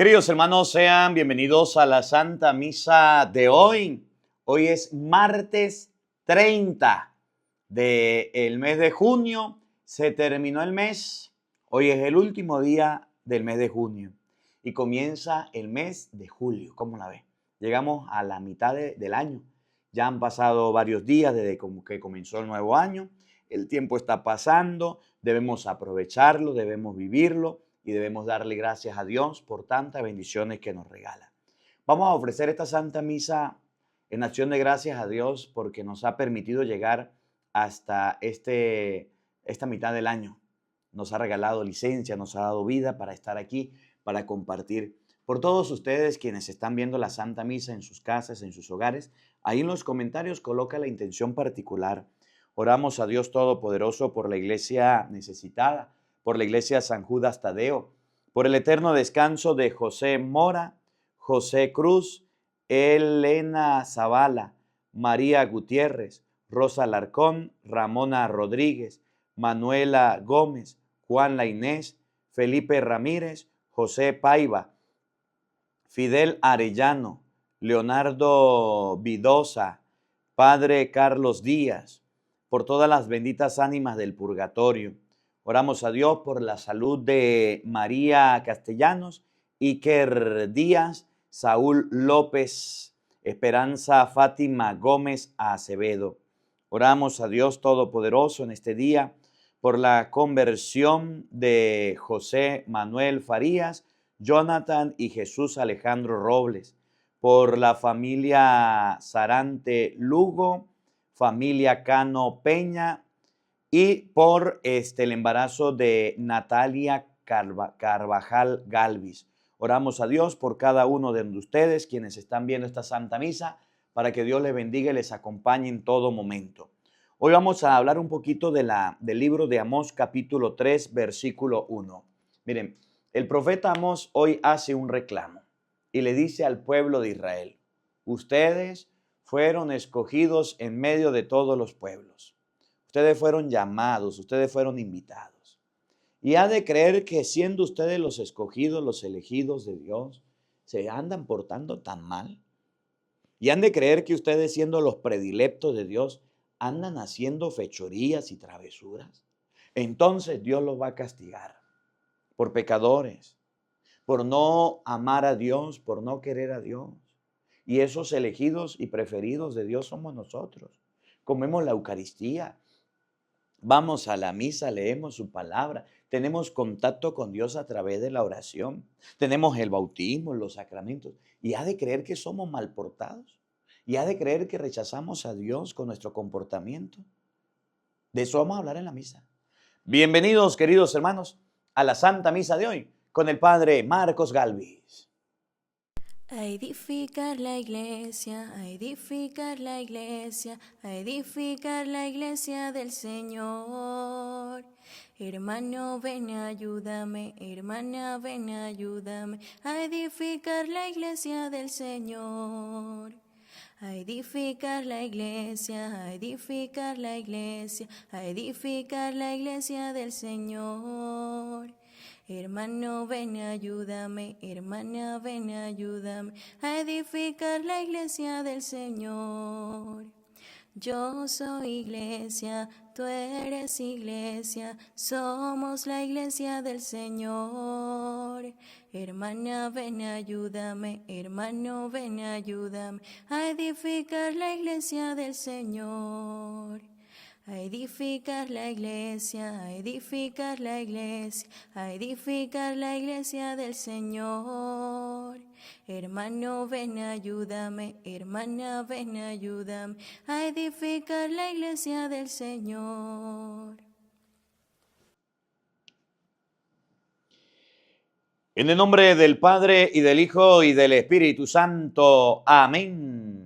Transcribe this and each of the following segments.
Queridos hermanos, sean bienvenidos a la Santa Misa de hoy. Hoy es martes 30 del mes de junio. Se terminó el mes. Hoy es el último día del mes de junio y comienza el mes de julio. ¿Cómo la ve? Llegamos a la mitad del año. Ya han pasado varios días desde que comenzó el nuevo año. El tiempo está pasando. Debemos aprovecharlo, debemos vivirlo. Y debemos darle gracias a Dios por tantas bendiciones que nos regala. Vamos a ofrecer esta Santa Misa en acción de gracias a Dios porque nos ha permitido llegar hasta esta mitad del año. Nos ha regalado licencia, nos ha dado vida para estar aquí, para compartir. Por todos ustedes quienes están viendo la Santa Misa en sus casas, en sus hogares, ahí en los comentarios coloca la intención particular. Oramos a Dios Todopoderoso por la iglesia necesitada, por la iglesia San Judas Tadeo, por el eterno descanso de José Mora, José Cruz, Elena Zavala, María Gutiérrez, Rosa Larcón, Ramona Rodríguez, Manuela Gómez, Juan La Inés, Felipe Ramírez, José Paiva, Fidel Arellano, Leonardo Vidosa, Padre Carlos Díaz, por todas las benditas ánimas del purgatorio. Oramos a Dios por la salud de María Castellanos, Iker Díaz, Saúl López, Esperanza Fátima Gómez Acevedo. Oramos a Dios Todopoderoso en este día por la conversión de José Manuel Farías, Jonathan y Jesús Alejandro Robles, por la familia Sarante Lugo, familia Cano Peña, y por el embarazo de Natalia Carvajal Galvis. Oramos a Dios por cada uno de ustedes quienes están viendo esta Santa Misa, para que Dios les bendiga y les acompañe en todo momento. Hoy vamos a hablar un poquito del libro de Amós, capítulo 3, versículo 1. Miren, el profeta Amós hoy hace un reclamo y le dice al pueblo de Israel: ustedes fueron escogidos en medio de todos los pueblos. Ustedes fueron llamados, ustedes fueron invitados. Y ha de creer que siendo ustedes los escogidos, los elegidos de Dios, se andan portando tan mal. Y han de creer que ustedes siendo los predilectos de Dios, andan haciendo fechorías y travesuras. Entonces Dios los va a castigar por pecadores, por no amar a Dios, por no querer a Dios. Y esos elegidos y preferidos de Dios somos nosotros. Comemos la Eucaristía. Vamos a la misa, leemos su palabra, tenemos contacto con Dios a través de la oración, tenemos el bautismo, los sacramentos, y ha de creer que somos mal portados, y ha de creer que rechazamos a Dios con nuestro comportamiento. De eso vamos a hablar en la misa. Bienvenidos, queridos hermanos, a la Santa Misa de hoy, con el Padre Marcos Galvis. A edificar la iglesia, a edificar la iglesia, a edificar la iglesia del Señor. Hermano, ven, ayúdame, hermana, ven, ayúdame, a edificar la iglesia del Señor. A edificar la iglesia, a edificar la iglesia, a edificar la iglesia del Señor. Hermano, ven, ayúdame, hermana, ven, ayúdame, a edificar la iglesia del Señor. Yo soy iglesia, tú eres iglesia, somos la iglesia del Señor. Hermana, ven, ayúdame, hermano, ven, ayúdame, a edificar la iglesia del Señor. A edificar la iglesia, a edificar la iglesia, a edificar la iglesia del Señor. Hermano, ven, ayúdame, hermana, ven, ayúdame, a edificar la iglesia del Señor. En el nombre del Padre, y del Hijo, y del Espíritu Santo. Amén.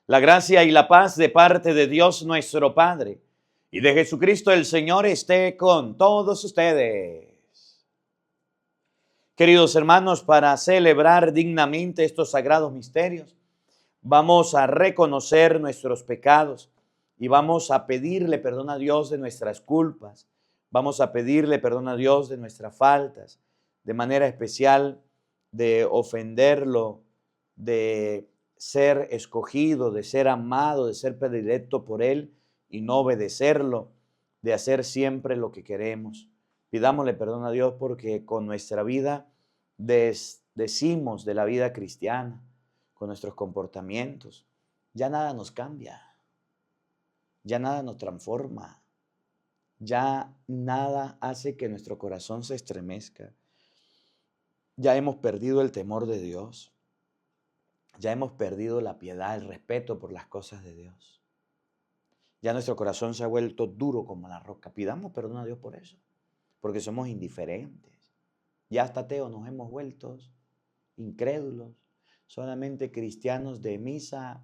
La gracia y la paz de parte de Dios nuestro Padre y de Jesucristo el Señor esté con todos ustedes. Queridos hermanos, para celebrar dignamente estos sagrados misterios, vamos a reconocer nuestros pecados y vamos a pedirle perdón a Dios de nuestras culpas. Vamos a pedirle perdón a Dios de nuestras faltas. de manera especial de ofenderlo, de ser escogido, de ser amado, de ser predilecto por Él y no obedecerlo, de hacer siempre lo que queremos. Pidámosle perdón a Dios porque con nuestra vida decimos de la vida cristiana, con nuestros comportamientos, ya nada nos cambia, ya nada nos transforma, ya nada hace que nuestro corazón se estremezca. Ya hemos perdido el temor de Dios. Ya hemos perdido la piedad, el respeto por las cosas de Dios. Ya nuestro corazón se ha vuelto duro como la roca. Pidamos perdón a Dios por eso, porque somos indiferentes. Ya hasta ateos nos hemos vuelto, incrédulos, solamente cristianos de misa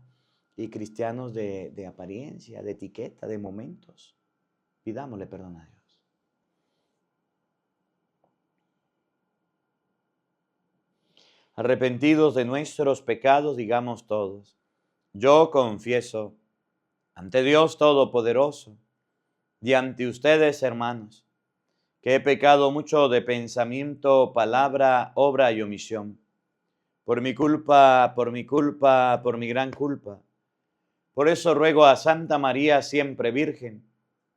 y cristianos de apariencia, de etiqueta, de momentos. Pidámosle perdón a Dios. Arrepentidos de nuestros pecados, digamos todos: yo confieso ante Dios Todopoderoso y ante ustedes, hermanos, que he pecado mucho de pensamiento, palabra, obra y omisión. Por mi culpa, por mi gran culpa. Por eso ruego a Santa María, siempre Virgen,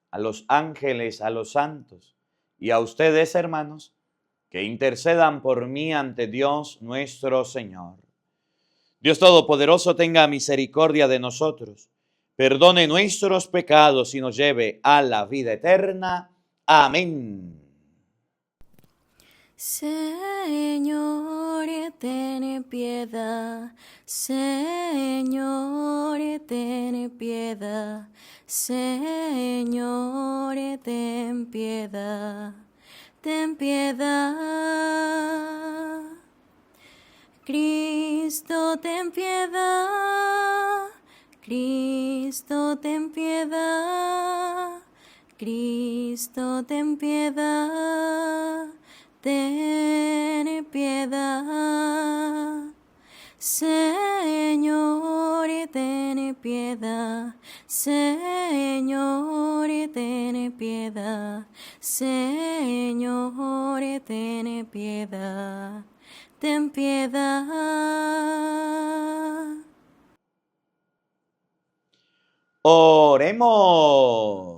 a los ángeles, a los santos y a ustedes, hermanos, que intercedan por mí ante Dios nuestro Señor. Dios Todopoderoso tenga misericordia de nosotros, perdone nuestros pecados y nos lleve a la vida eterna. Amén. Señor, ten piedad. Señor, ten piedad. Señor, ten piedad. Ten piedad. Cristo, ten piedad. Cristo, ten piedad. Cristo, ten piedad. Ten piedad. Señor, ten piedad. Señor, ten piedad. Señor, ten piedad. Ten piedad. Oremos.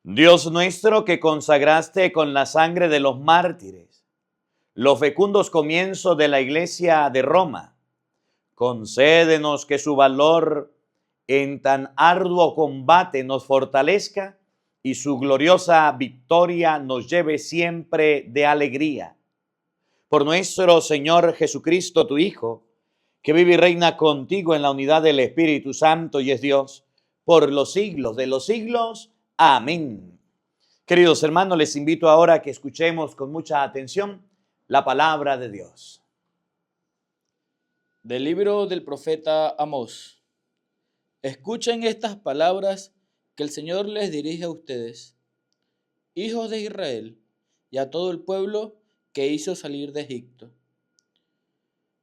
Dios nuestro, que consagraste con la sangre de los mártires los fecundos comienzos de la Iglesia de Roma, concédenos que su valor en tan arduo combate nos fortalezca y su gloriosa victoria nos lleve siempre de alegría. Por nuestro Señor Jesucristo, tu Hijo, que vive y reina contigo en la unidad del Espíritu Santo y es Dios, por los siglos de los siglos. Amén. Queridos hermanos, les invito ahora a que escuchemos con mucha atención la palabra de Dios. Del libro del profeta Amós. Escuchen estas palabras que el Señor les dirige a ustedes, hijos de Israel, y a todo el pueblo que hizo salir de Egipto.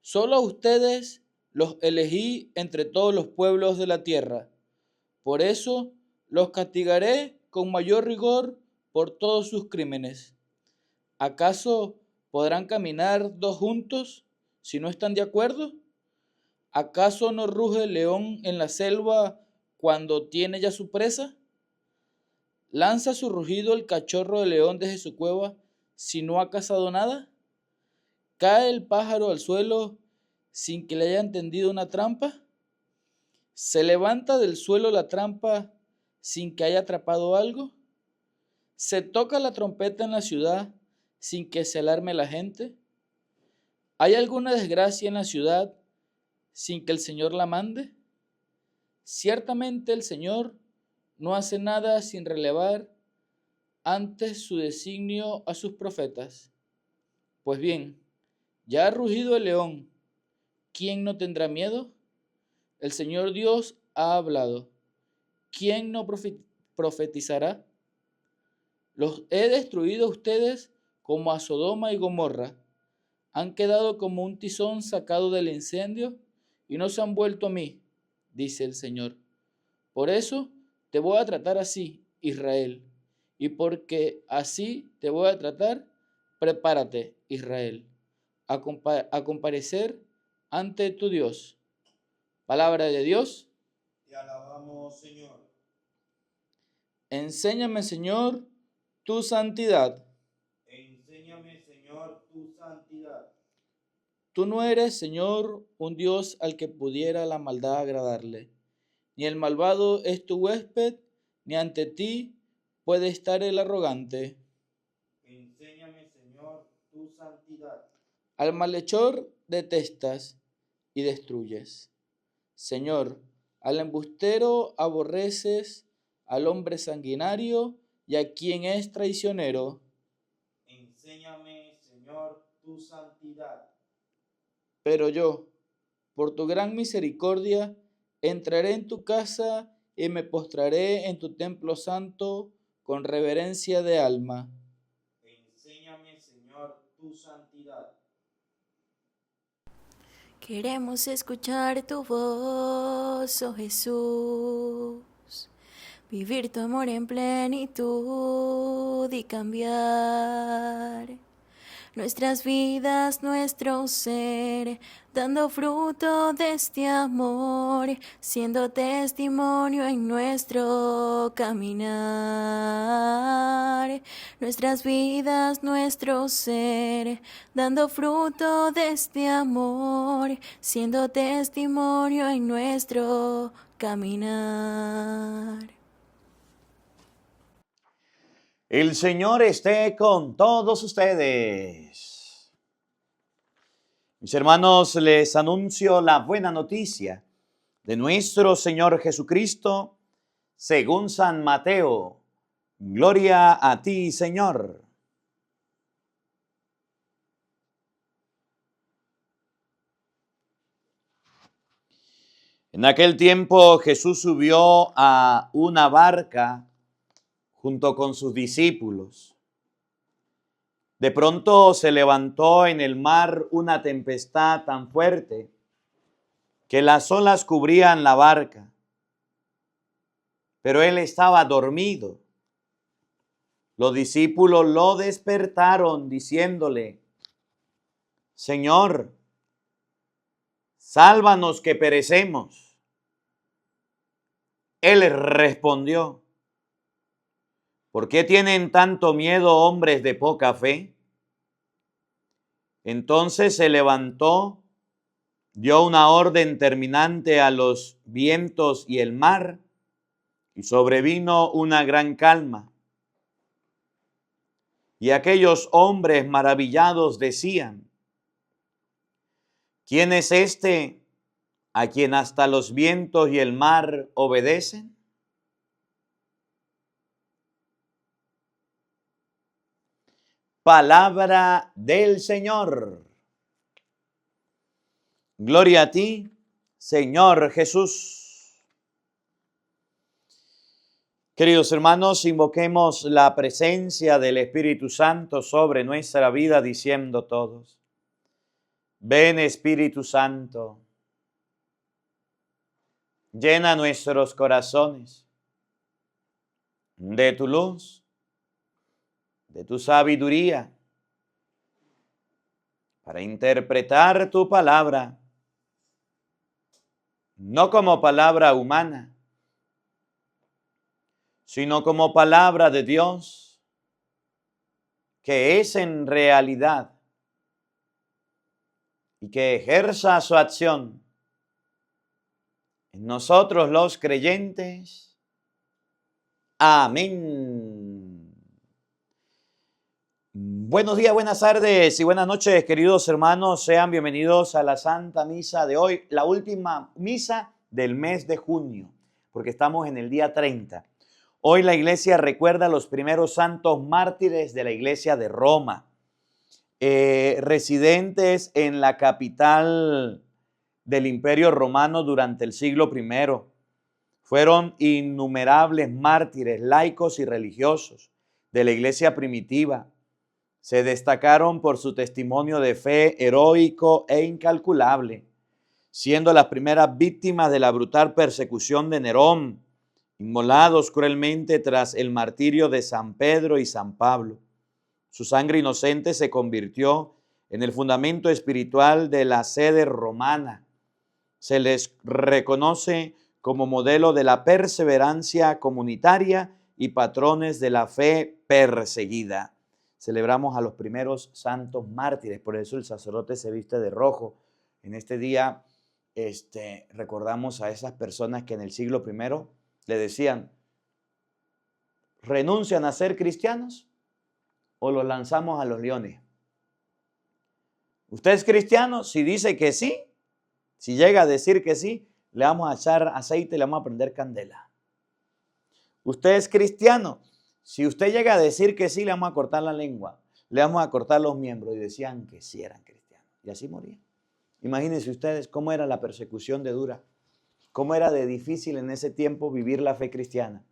Solo a ustedes los elegí entre todos los pueblos de la tierra. Por eso los castigaré con mayor rigor por todos sus crímenes. ¿Acaso podrán caminar dos juntos si no están de acuerdo? ¿Acaso no ruge el león en la selva cuando tiene ya su presa? ¿Lanza su rugido el cachorro de león desde su cueva si no ha cazado nada? ¿Cae el pájaro al suelo sin que le hayan tendido una trampa? ¿Se levanta del suelo la trampa sin que haya atrapado algo? ¿Se toca la trompeta en la ciudad sin que se alarme la gente? ¿Hay alguna desgracia en la ciudad sin que el Señor la mande? Ciertamente el Señor no hace nada sin relevar antes su designio a sus profetas. Pues bien, ya ha rugido el león, ¿quién no tendrá miedo? El Señor Dios ha hablado, ¿quién no profetizará? Los he destruido a ustedes como a Sodoma y Gomorra. Han quedado como un tizón sacado del incendio y no se han vuelto a mí, dice el Señor. Por eso te voy a tratar así, Israel. Y porque así te voy a tratar, prepárate, Israel, a comparecer ante tu Dios. Palabra de Dios. Te alabamos, Señor. Enséñame, Señor, tu santidad. Enséñame, Señor, tu santidad. Tú no eres, Señor, un Dios al que pudiera la maldad agradarle. Ni el malvado es tu huésped, ni ante ti puede estar el arrogante. Enséñame, Señor, tu santidad. Al malhechor detestas y destruyes. Señor, al embustero aborreces, al hombre sanguinario y a quien es traicionero. Enséñame, Señor, tu santidad. Pero yo, por tu gran misericordia, entraré en tu casa y me postraré en tu templo santo con reverencia de alma. Enséñame, Señor, tu santidad. Queremos escuchar tu voz, oh Jesús. Vivir tu amor en plenitud y cambiar nuestras vidas, nuestro ser, dando fruto de este amor, siendo testimonio en nuestro caminar. Nuestras vidas, nuestro ser, dando fruto de este amor, siendo testimonio en nuestro caminar. El Señor esté con todos ustedes. Mis hermanos, les anuncio la buena noticia de nuestro Señor Jesucristo según San Mateo. Gloria a ti, Señor. En aquel tiempo Jesús subió a una barca junto con sus discípulos. De pronto se levantó en el mar una tempestad tan fuerte que las olas cubrían la barca, pero él estaba dormido. Los discípulos lo despertaron diciéndole: Señor, sálvanos que perecemos. Él respondió: ¿por qué tienen tanto miedo, hombres de poca fe? Entonces se levantó, dio una orden terminante a los vientos y el mar, y sobrevino una gran calma. Y aquellos hombres maravillados decían: ¿quién es este a quien hasta los vientos y el mar obedecen? Palabra del Señor. Gloria a ti, Señor Jesús. Queridos hermanos, invoquemos la presencia del Espíritu Santo sobre nuestra vida diciendo todos: ven, Espíritu Santo, llena nuestros corazones de tu luz, de tu sabiduría, para interpretar tu palabra, no como palabra humana, sino como palabra de Dios, que es en realidad y que ejerza su acción en nosotros los creyentes. Amén. Buenos días, buenas tardes y buenas noches, queridos hermanos. Sean bienvenidos a la Santa Misa de hoy, la última misa del mes de junio, porque estamos en el día 30. Hoy la iglesia recuerda a los primeros santos mártires de la iglesia de Roma, residentes en la capital del Imperio Romano durante el siglo I. Fueron innumerables mártires laicos y religiosos de la iglesia primitiva. Se destacaron por su testimonio de fe heroico e incalculable, siendo las primeras víctimas de la brutal persecución de Nerón inmolados cruelmente tras el martirio de San Pedro y San Pablo. Su sangre inocente se convirtió en el fundamento espiritual de la sede romana. Se les reconoce como modelo de la perseverancia comunitaria y patrones de la fe perseguida. Celebramos a los primeros santos mártires, por eso el sacerdote se viste de rojo. En este día recordamos a esas personas que en el siglo I le decían, ¿renuncian a ser cristianos o los lanzamos a los leones? ¿Usted es cristiano? Si dice que sí, si llega a decir que sí, le vamos a echar aceite y le vamos a prender candela. ¿Usted es cristiano? Si usted llega a decir que sí, le vamos a cortar la lengua, le vamos a cortar los miembros. Y decían que sí eran cristianos. Y así morían. Imagínense ustedes cómo era la persecución de dura, cómo era de difícil en ese tiempo vivir la fe cristiana.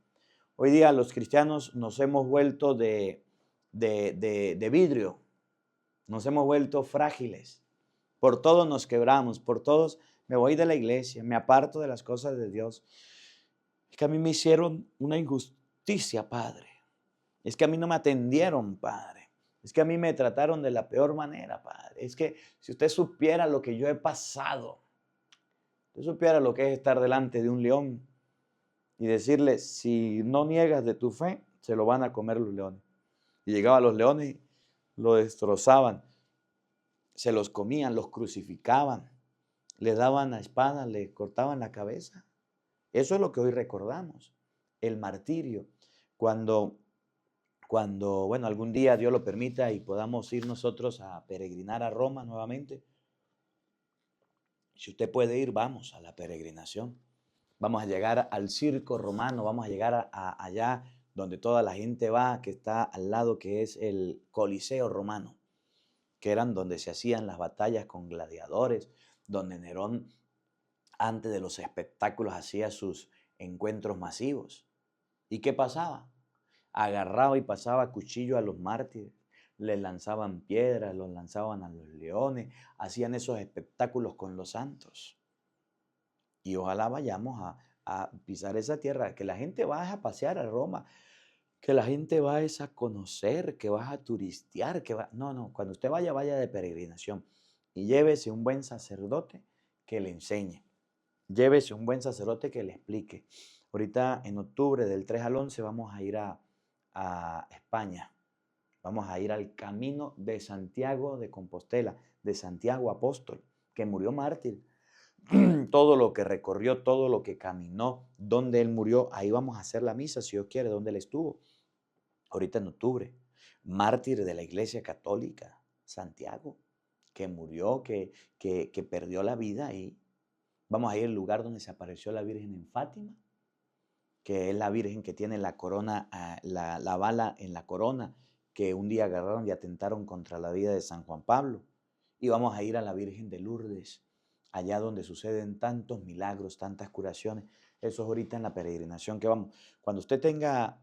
Hoy día los cristianos nos hemos vuelto de vidrio, nos hemos vuelto frágiles. Por todos nos quebramos, por todos me voy de la iglesia, me aparto de las cosas de Dios. Es que a mí me hicieron una injusticia, Padre. Es que a mí no me atendieron, Padre. Es que a mí me trataron de la peor manera, Padre. Es que si usted supiera lo que yo he pasado, si usted supiera lo que es estar delante de un león y decirle, si no niegas de tu fe, se lo van a comer los leones. Y llegaban los leones, lo destrozaban, se los comían, los crucificaban, les daban la espada, le cortaban la cabeza. Eso es lo que hoy recordamos, el martirio. Cuando bueno, algún día Dios lo permita y podamos ir nosotros a peregrinar a Roma nuevamente. Si usted puede ir, vamos a la peregrinación. Vamos a llegar al circo romano, vamos a llegar allá donde toda la gente va, que está al lado, que es el Coliseo romano, que eran donde se hacían las batallas con gladiadores, donde Nerón, antes de los espectáculos, hacía sus encuentros masivos. ¿Y qué pasaba? Agarraba y pasaba cuchillo a los mártires, les lanzaban piedras, los lanzaban a los leones, hacían esos espectáculos con los santos. Y ojalá vayamos a pisar esa tierra, que la gente vaya a pasear a Roma, que la gente vaya a conocer, que vaya a turistear, No, cuando usted vaya de peregrinación y llévese un buen sacerdote que le enseñe, llévese un buen sacerdote que le explique. Ahorita en octubre del 3 al 11 vamos a ir a España. Vamos a ir al camino de Santiago de Compostela, de Santiago Apóstol, que murió mártir. Todo lo que recorrió, todo lo que caminó, donde él murió, ahí vamos a hacer la misa, si Dios quiere, donde él estuvo. Ahorita en octubre, mártir de la Iglesia Católica, Santiago, que murió, que perdió la vida ahí. Vamos a ir al lugar donde se apareció la Virgen en Fátima, que es la Virgen que tiene la corona, la bala en la corona, que un día agarraron y atentaron contra la vida de San Juan Pablo. Y vamos a ir a la Virgen de Lourdes, allá donde suceden tantos milagros, tantas curaciones. Eso es ahorita en la peregrinación que vamos. Cuando usted tenga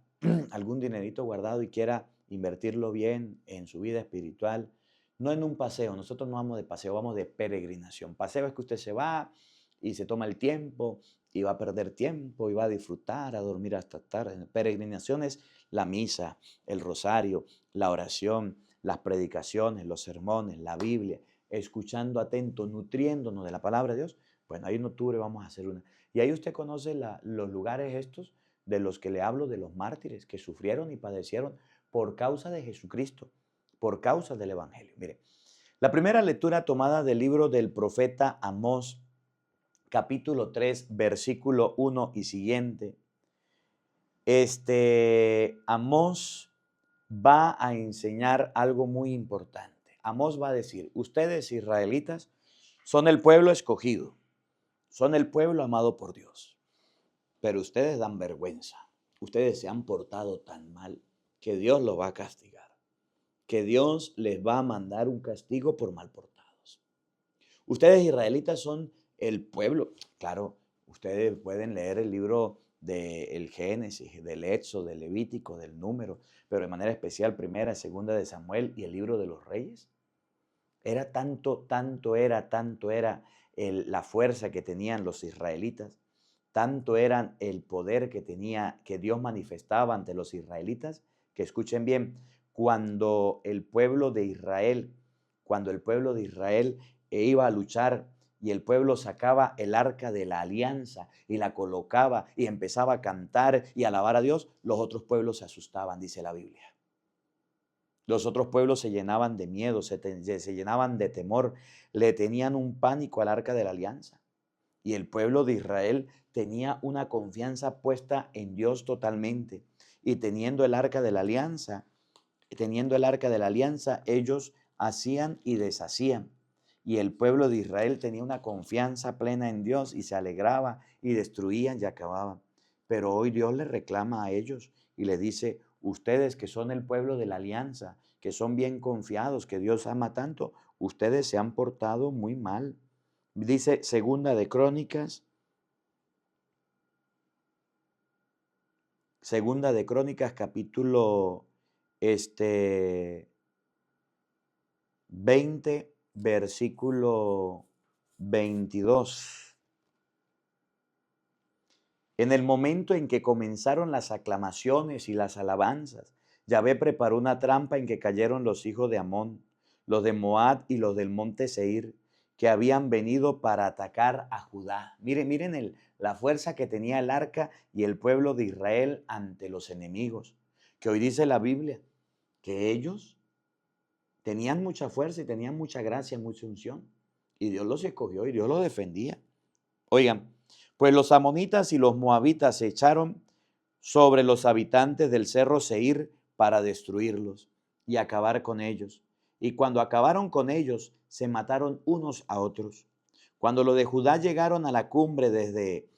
algún dinerito guardado y quiera invertirlo bien en su vida espiritual, no en un paseo, nosotros no vamos de paseo, vamos de peregrinación. Paseo es que usted se va y se toma el tiempo y va a perder tiempo y va a disfrutar, a dormir hasta tarde. Peregrinación es la misa, el rosario, la oración, las predicaciones, los sermones, la Biblia, escuchando atento, nutriéndonos de la palabra de Dios. Bueno, ahí en octubre vamos a hacer una. Y ahí usted conoce los lugares estos de los que le hablo, de los mártires que sufrieron y padecieron por causa de Jesucristo, por causa del Evangelio. Mire, la primera lectura tomada del libro del profeta Amós, capítulo 3, versículo 1 y siguiente. Amós va a enseñar algo muy importante. Amós va a decir, ustedes israelitas son el pueblo escogido, son el pueblo amado por Dios, pero ustedes dan vergüenza. Ustedes se han portado tan mal que Dios los va a castigar, que Dios les va a mandar un castigo por mal portados. Ustedes israelitas son el pueblo. Claro, ustedes pueden leer el libro del Génesis, del Éxodo, del Levítico, del Número, pero de manera especial Primera, Segunda de Samuel y el libro de los Reyes. Era tanto era la fuerza que tenían los israelitas, Tanto era el poder que tenía, que Dios manifestaba ante los israelitas, que escuchen bien, cuando el pueblo de Israel, iba a luchar y el pueblo sacaba el arca de la alianza y la colocaba y empezaba a cantar y alabar a Dios, los otros pueblos se asustaban, dice la Biblia. Los otros pueblos se llenaban de miedo, se llenaban de temor, le tenían un pánico al arca de la alianza. Y el pueblo de Israel tenía una confianza puesta en Dios totalmente. Y teniendo el arca de la alianza, ellos hacían y deshacían. Y el pueblo de Israel tenía una confianza plena en Dios y se alegraba y destruían y acababan. Pero hoy Dios les reclama a ellos y les dice: ustedes que son el pueblo de la alianza, que son bien confiados, que Dios ama tanto, ustedes se han portado muy mal. Dice Segunda de Crónicas capítulo 20, versículo 22. En el momento en que comenzaron las aclamaciones y las alabanzas, Yahvé preparó una trampa en que cayeron los hijos de Amón, los de Moab y los del monte Seir, que habían venido para atacar a Judá. Miren la fuerza que tenía el arca y el pueblo de Israel ante los enemigos, que hoy dice la Biblia, que ellos tenían mucha fuerza y tenían mucha gracia, mucha unción, y Dios los escogió y Dios los defendía. Oigan, pues los amonitas y los moabitas se echaron sobre los habitantes del cerro Seir para destruirlos y acabar con ellos. Y cuando acabaron con ellos, se mataron unos a otros. Cuando los de Judá llegaron a la cumbre desde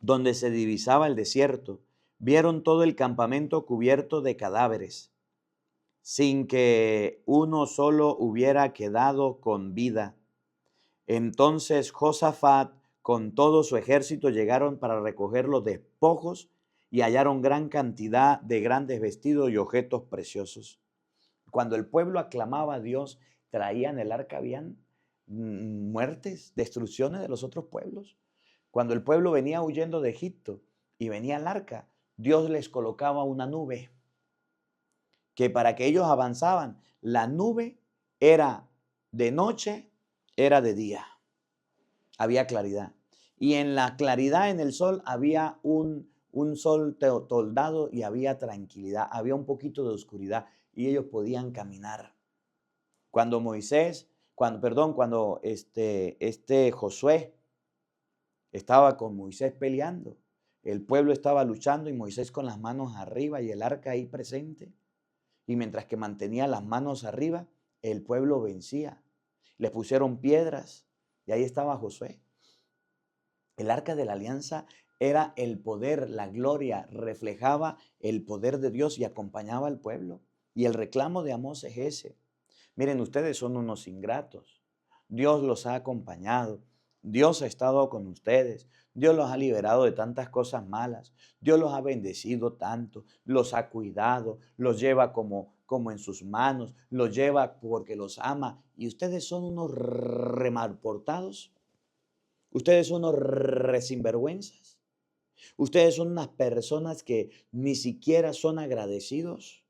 donde se divisaba el desierto, vieron todo el campamento cubierto de cadáveres, sin que uno solo hubiera quedado con vida. Entonces Josafat con todo su ejército llegaron para recoger los despojos y hallaron gran cantidad de grandes vestidos y objetos preciosos. Cuando el pueblo aclamaba a Dios, traían el arca, habían muertes, destrucciones de los otros pueblos. Cuando el pueblo venía huyendo de Egipto y venía el arca, Dios les colocaba una nube, que para que ellos avanzaban, la nube era de noche, era de día. Había claridad. Y en la claridad, en el sol, había un sol toldado y había tranquilidad, había un poquito de oscuridad y ellos podían caminar. Cuando Josué estaba con Moisés peleando, el pueblo estaba luchando y Moisés con las manos arriba y el arca ahí presente. Y mientras que mantenía las manos arriba, el pueblo vencía. Le pusieron piedras y ahí estaba Josué. El arca de la alianza era el poder, la gloria, reflejaba el poder de Dios y acompañaba al pueblo. Y el reclamo de Amós es ese. Miren, ustedes son unos ingratos. Dios los ha acompañado. Dios ha estado con ustedes. Dios los ha liberado de tantas cosas malas. Dios los ha bendecido tanto. Los ha cuidado. Los lleva como en sus manos. Los lleva porque los ama. Y ustedes son unos remalportados. Ustedes son unos sinvergüenzas. Ustedes son unas personas que ni siquiera son agradecidos.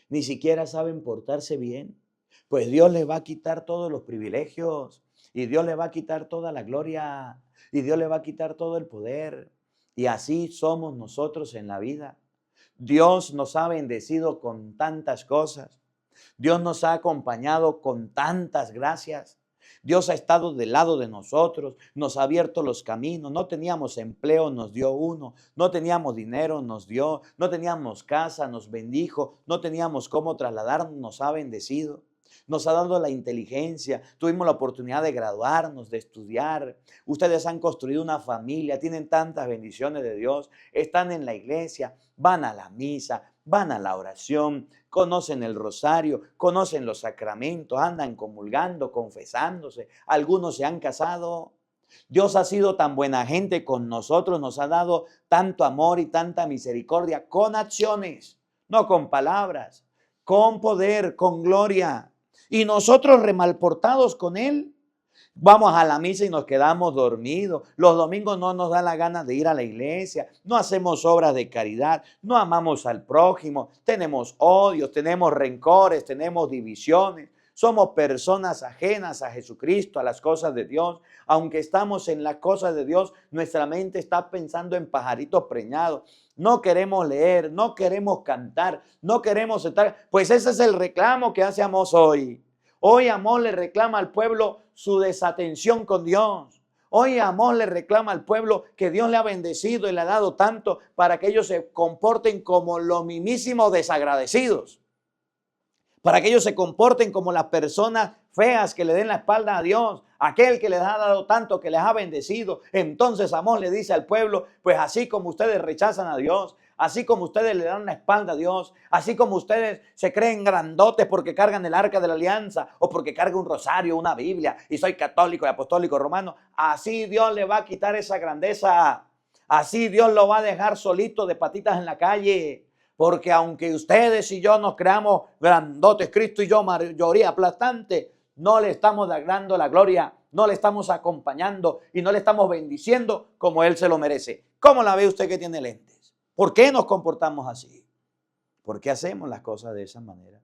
Ni siquiera saben portarse bien. Pues Dios les va a quitar todos los privilegios. Y Dios les va a quitar toda la gloria. Y Dios les va a quitar todo el poder. Y así somos nosotros en la vida. Dios nos ha bendecido con tantas cosas. Dios nos ha acompañado con tantas gracias. Dios ha estado del lado de nosotros, nos ha abierto los caminos. No teníamos empleo, nos dio uno. No teníamos dinero, nos dio. No teníamos casa, nos bendijo. No teníamos cómo trasladarnos, nos ha bendecido. Nos ha dado la inteligencia, tuvimos la oportunidad de graduarnos, de estudiar. Ustedes han construido una familia, tienen tantas bendiciones de Dios, están en la iglesia, van a la misa, van a la oración, conocen el rosario, conocen los sacramentos, andan comulgando, confesándose, algunos se han casado. Dios ha sido tan buena gente con nosotros, nos ha dado tanto amor y tanta misericordia con acciones, no con palabras, con poder, con gloria. Y nosotros remalportados con Él. Vamos a la misa y nos quedamos dormidos. Los domingos no nos da la gana de ir a la iglesia. No hacemos obras de caridad. No amamos al prójimo. Tenemos odios, tenemos rencores, tenemos divisiones. Somos personas ajenas a Jesucristo, a las cosas de Dios. Aunque estamos en las cosas de Dios, nuestra mente está pensando en pajaritos preñados. No queremos leer, no queremos cantar, no queremos estar. Pues ese es el reclamo que hace Amós hoy. Hoy Amós le reclama al pueblo su desatención con Dios. Hoy Amós le reclama al pueblo que Dios le ha bendecido y le ha dado tanto para que ellos se comporten como los mismísimos desagradecidos. Para que ellos se comporten como las personas feas que le den la espalda a Dios, aquel que les ha dado tanto, que les ha bendecido. Entonces Amós le dice al pueblo, pues así como ustedes rechazan a Dios, así como ustedes le dan la espalda a Dios, así como ustedes se creen grandotes porque cargan el arca de la alianza o porque cargan un rosario, una Biblia y soy católico y apostólico romano, así Dios le va a quitar esa grandeza, así Dios lo va a dejar solito de patitas en la calle. Porque aunque ustedes y yo nos creamos grandotes, Cristo y yo mayoría aplastante, no le estamos dando la gloria, no le estamos acompañando y no le estamos bendiciendo como Él se lo merece. ¿Cómo la ve usted que tiene lentes? ¿Por qué nos comportamos así? ¿Por qué hacemos las cosas de esa manera?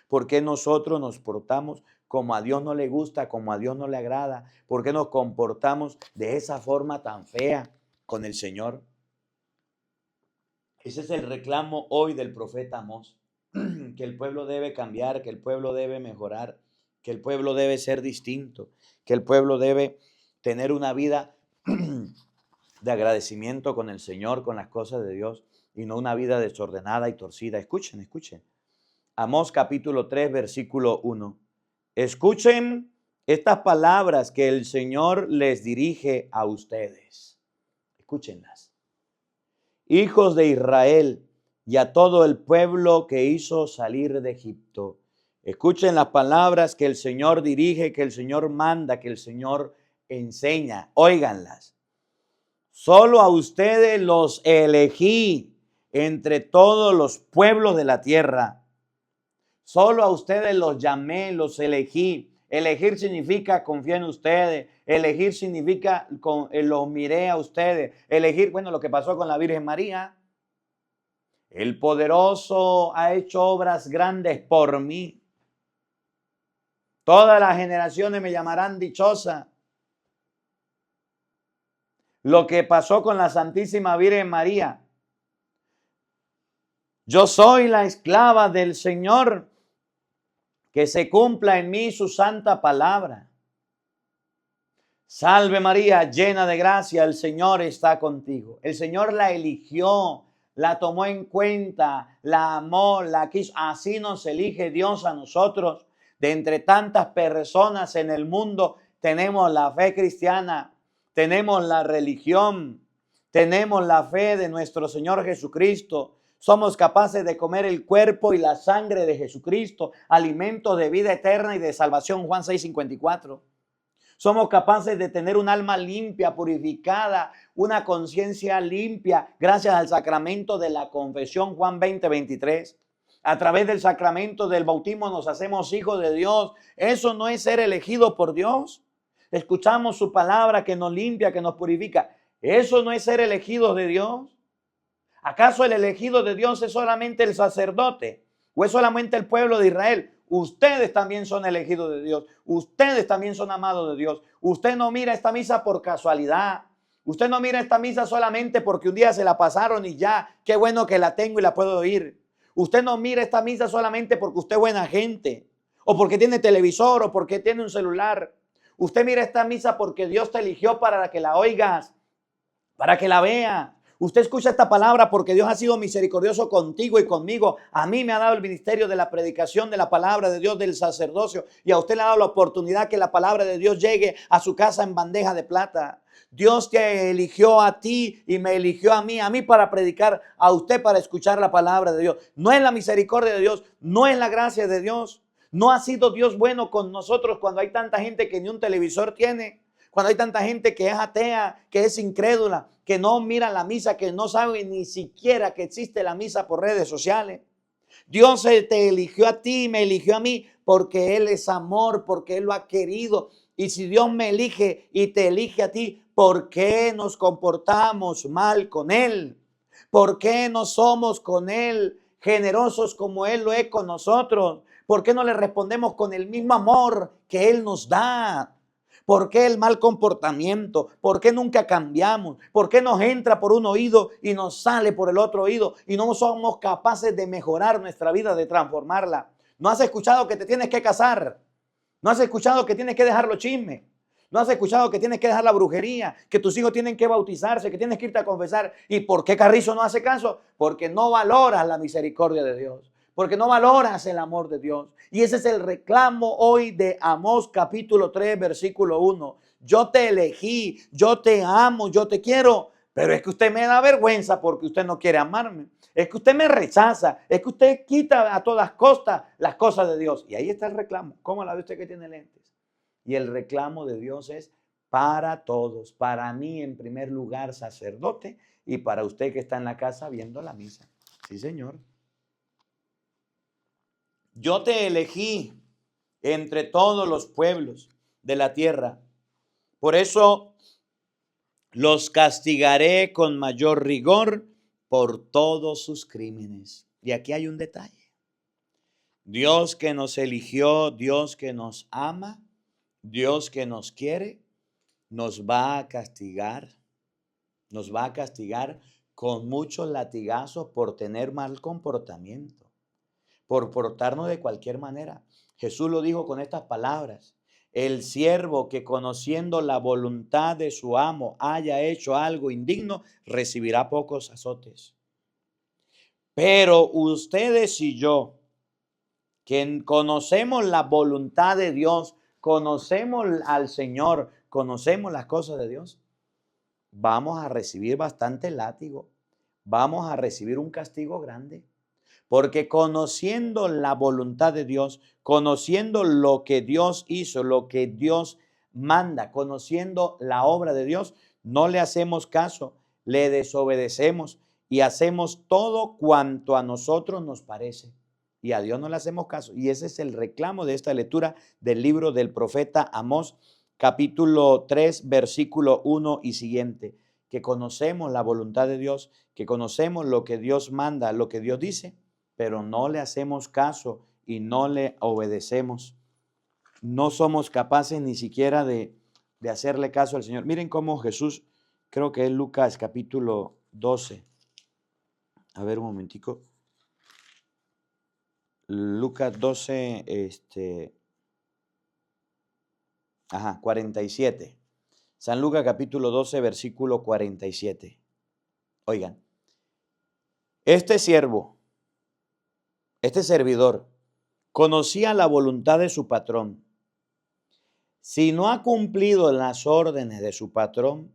¿Por qué nosotros nos portamos como a Dios no le gusta, como a Dios no le agrada? ¿Por qué nos comportamos de esa forma tan fea con el Señor? Ese es el reclamo hoy del profeta Amós, que el pueblo debe cambiar, que el pueblo debe mejorar, que el pueblo debe ser distinto, que el pueblo debe tener una vida de agradecimiento con el Señor, con las cosas de Dios, y no una vida desordenada y torcida. Escuchen, escuchen. Amós capítulo 3, versículo 1. Escuchen estas palabras que el Señor les dirige a ustedes. Escúchenlas. Hijos de Israel y a todo el pueblo que hizo salir de Egipto. Escuchen las palabras que el Señor dirige, que el Señor manda, que el Señor enseña. Óiganlas. Solo a ustedes los elegí entre todos los pueblos de la tierra. Solo a ustedes los llamé, los elegí. Elegir significa confiar en ustedes. Elegir significa los miré a ustedes. Elegir, bueno, lo que pasó con la Virgen María. El poderoso ha hecho obras grandes por mí. Todas las generaciones me llamarán dichosa. Lo que pasó con la Santísima Virgen María. Yo soy la esclava del Señor. Que se cumpla en mí su santa palabra. Salve María, llena de gracia, el Señor está contigo. El Señor la eligió, la tomó en cuenta, la amó, la quiso. Así nos elige Dios a nosotros. De entre tantas personas en el mundo, tenemos la fe cristiana, tenemos la religión, tenemos la fe de nuestro Señor Jesucristo. Somos capaces de comer el cuerpo y la sangre de Jesucristo, alimentos de vida eterna y de salvación, Juan 6:54. Somos capaces de tener un alma limpia, purificada, una conciencia limpia, gracias al sacramento de la confesión, Juan 20:23. A través del sacramento del bautismo nos hacemos hijos de Dios. Eso no es ser elegido por Dios. Escuchamos su palabra que nos limpia, que nos purifica. Eso no es ser elegidos de Dios. ¿Acaso el elegido de Dios es solamente el sacerdote? ¿O es solamente el pueblo de Israel? Ustedes también son elegidos de Dios. Ustedes también son amados de Dios. Usted no mira esta misa por casualidad. Usted no mira esta misa solamente porque un día se la pasaron y ya, qué bueno que la tengo y la puedo oír. Usted no mira esta misa solamente porque usted es buena gente, o porque tiene televisor, o porque tiene un celular. Usted mira esta misa porque Dios te eligió para que la oigas, para que la veas. Usted escucha esta palabra porque Dios ha sido misericordioso contigo y conmigo. A mí me ha dado el ministerio de la predicación de la palabra de Dios, del sacerdocio. Y a usted le ha dado la oportunidad que la palabra de Dios llegue a su casa en bandeja de plata. Dios te eligió a ti y me eligió a mí para predicar, a usted para escuchar la palabra de Dios. No es la misericordia de Dios, no es la gracia de Dios. No ha sido Dios bueno con nosotros cuando hay tanta gente que ni un televisor tiene. Cuando hay tanta gente que es atea, que es incrédula, que no mira la misa, que no sabe ni siquiera que existe la misa por redes sociales. Dios te eligió a ti y me eligió a mí porque Él es amor, porque Él lo ha querido. Y si Dios me elige y te elige a ti, ¿por qué nos comportamos mal con Él? ¿Por qué no somos con Él generosos como Él lo es con nosotros? ¿Por qué no le respondemos con el mismo amor que Él nos da? ¿Por qué el mal comportamiento? ¿Por qué nunca cambiamos? ¿Por qué nos entra por un oído y nos sale por el otro oído? Y no somos capaces de mejorar nuestra vida, de transformarla. ¿No has escuchado que te tienes que casar? ¿No has escuchado que tienes que dejar los chismes? ¿No has escuchado que tienes que dejar la brujería? Que tus hijos tienen que bautizarse, que tienes que irte a confesar. ¿Y por qué Carrizo no hace caso? Porque no valoras la misericordia de Dios. Porque no valoras el amor de Dios. Y ese es el reclamo hoy de Amós capítulo 3, versículo 1. Yo te elegí, yo te amo, yo te quiero, pero es que usted me da vergüenza porque usted no quiere amarme. Es que usted me rechaza, es que usted quita a todas costas las cosas de Dios. Y ahí está el reclamo. ¿Cómo la ve usted que tiene lentes? Y el reclamo de Dios es para todos. Para mí en primer lugar, sacerdote, y para usted que está en la casa viendo la misa. Sí, Señor. Yo te elegí entre todos los pueblos de la tierra. Por eso los castigaré con mayor rigor por todos sus crímenes. Y aquí hay un detalle. Dios que nos eligió, Dios que nos ama, Dios que nos quiere, nos va a castigar con muchos latigazos por tener mal comportamiento, por portarnos de cualquier manera. Jesús lo dijo con estas palabras: el siervo que conociendo la voluntad de su amo haya hecho algo indigno, recibirá pocos azotes. Pero ustedes y yo, que conocemos la voluntad de Dios, conocemos al Señor, conocemos las cosas de Dios, vamos a recibir bastante látigo, vamos a recibir un castigo grande. Porque conociendo la voluntad de Dios, conociendo lo que Dios hizo, lo que Dios manda, conociendo la obra de Dios, no le hacemos caso, le desobedecemos y hacemos todo cuanto a nosotros nos parece. Y a Dios no le hacemos caso. Y ese es el reclamo de esta lectura del libro del profeta Amós, capítulo 3, versículo 1 y siguiente. Que conocemos la voluntad de Dios, que conocemos lo que Dios manda, lo que Dios dice, pero no le hacemos caso y no le obedecemos. No somos capaces ni siquiera de hacerle caso al Señor. Miren cómo Jesús, creo que es Lucas capítulo 12. A ver un momentico. Lucas 12, 47. San Lucas capítulo 12, versículo 47. Oigan, este servidor, conocía la voluntad de su patrón. Si no ha cumplido las órdenes de su patrón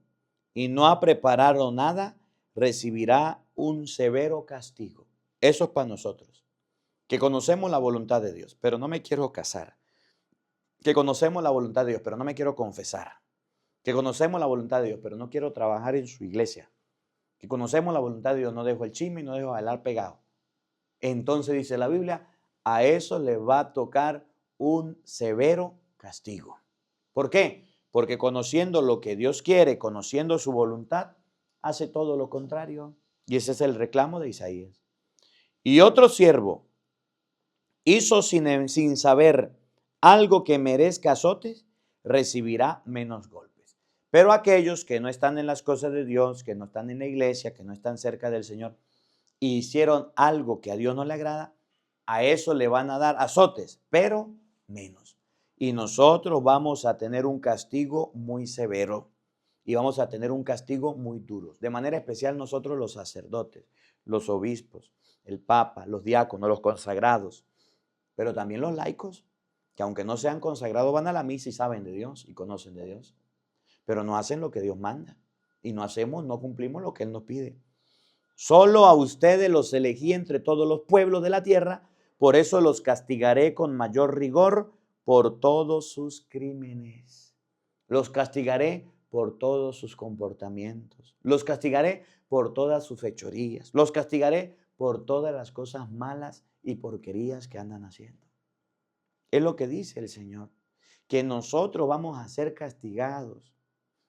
y no ha preparado nada, recibirá un severo castigo. Eso es para nosotros, que conocemos la voluntad de Dios, pero no me quiero casar. Que conocemos la voluntad de Dios, pero no me quiero confesar. Que conocemos la voluntad de Dios, pero no quiero trabajar en su iglesia. Que conocemos la voluntad de Dios, no dejo el chisme y no dejo bailar pegado. Entonces dice la Biblia, a eso le va a tocar un severo castigo. ¿Por qué? Porque conociendo lo que Dios quiere, conociendo su voluntad, hace todo lo contrario. Y ese es el reclamo de Isaías. Y otro siervo hizo sin saber algo que merezca azotes, recibirá menos golpes. Pero aquellos que no están en las cosas de Dios, que no están en la iglesia, que no están cerca del Señor, y hicieron algo que a Dios no le agrada, a eso le van a dar azotes, pero menos. Y nosotros vamos a tener un castigo muy severo y vamos a tener un castigo muy duro. De manera especial nosotros los sacerdotes, los obispos, el papa, los diáconos, los consagrados, pero también los laicos, que aunque no sean consagrados van a la misa y saben de Dios y conocen de Dios, pero no hacen lo que Dios manda y no cumplimos lo que Él nos pide. Solo a ustedes los elegí entre todos los pueblos de la tierra, por eso los castigaré con mayor rigor por todos sus crímenes. Los castigaré por todos sus comportamientos. Los castigaré por todas sus fechorías. Los castigaré por todas las cosas malas y porquerías que andan haciendo. Es lo que dice el Señor. que nosotros vamos a ser castigados,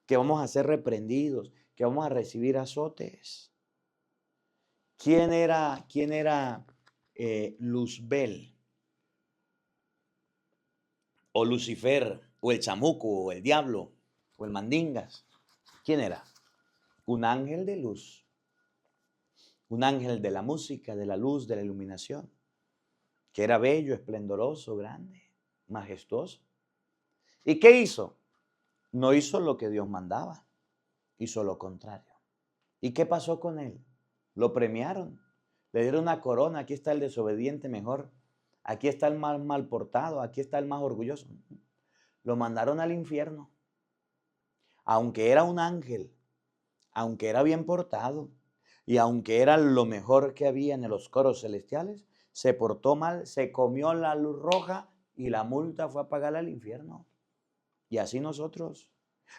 que vamos a ser reprendidos, que vamos a recibir azotes. ¿Quién era Luzbel? O Lucifer, o el chamuco, o el diablo, o el mandingas. ¿Quién era? Un ángel de luz. Un ángel de la música, de la luz, de la iluminación. Que era bello, esplendoroso, grande, majestuoso. ¿Y qué hizo? No hizo lo que Dios mandaba. Hizo lo contrario. ¿Y qué pasó con él? Lo premiaron. Le dieron una corona. Aquí está el desobediente mejor. Aquí está el más mal portado. Aquí está el más orgulloso. Lo mandaron al infierno. Aunque era un ángel, aunque era bien portado y aunque era lo mejor que había en los coros celestiales, se portó mal, se comió la luz roja y la multa fue a pagarla al infierno. Y así nosotros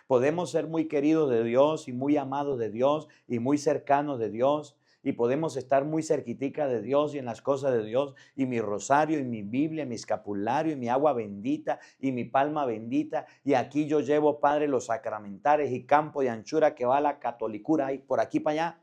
podemos ser muy queridos de Dios y muy amados de Dios y muy cercanos de Dios. Y podemos estar muy cerquitica de Dios y en las cosas de Dios. Y mi rosario, y mi Biblia, y mi escapulario, y mi agua bendita, y mi palma bendita. Y aquí yo llevo, Padre, los sacramentales y campo de anchura que va a la catolicura y por aquí para allá.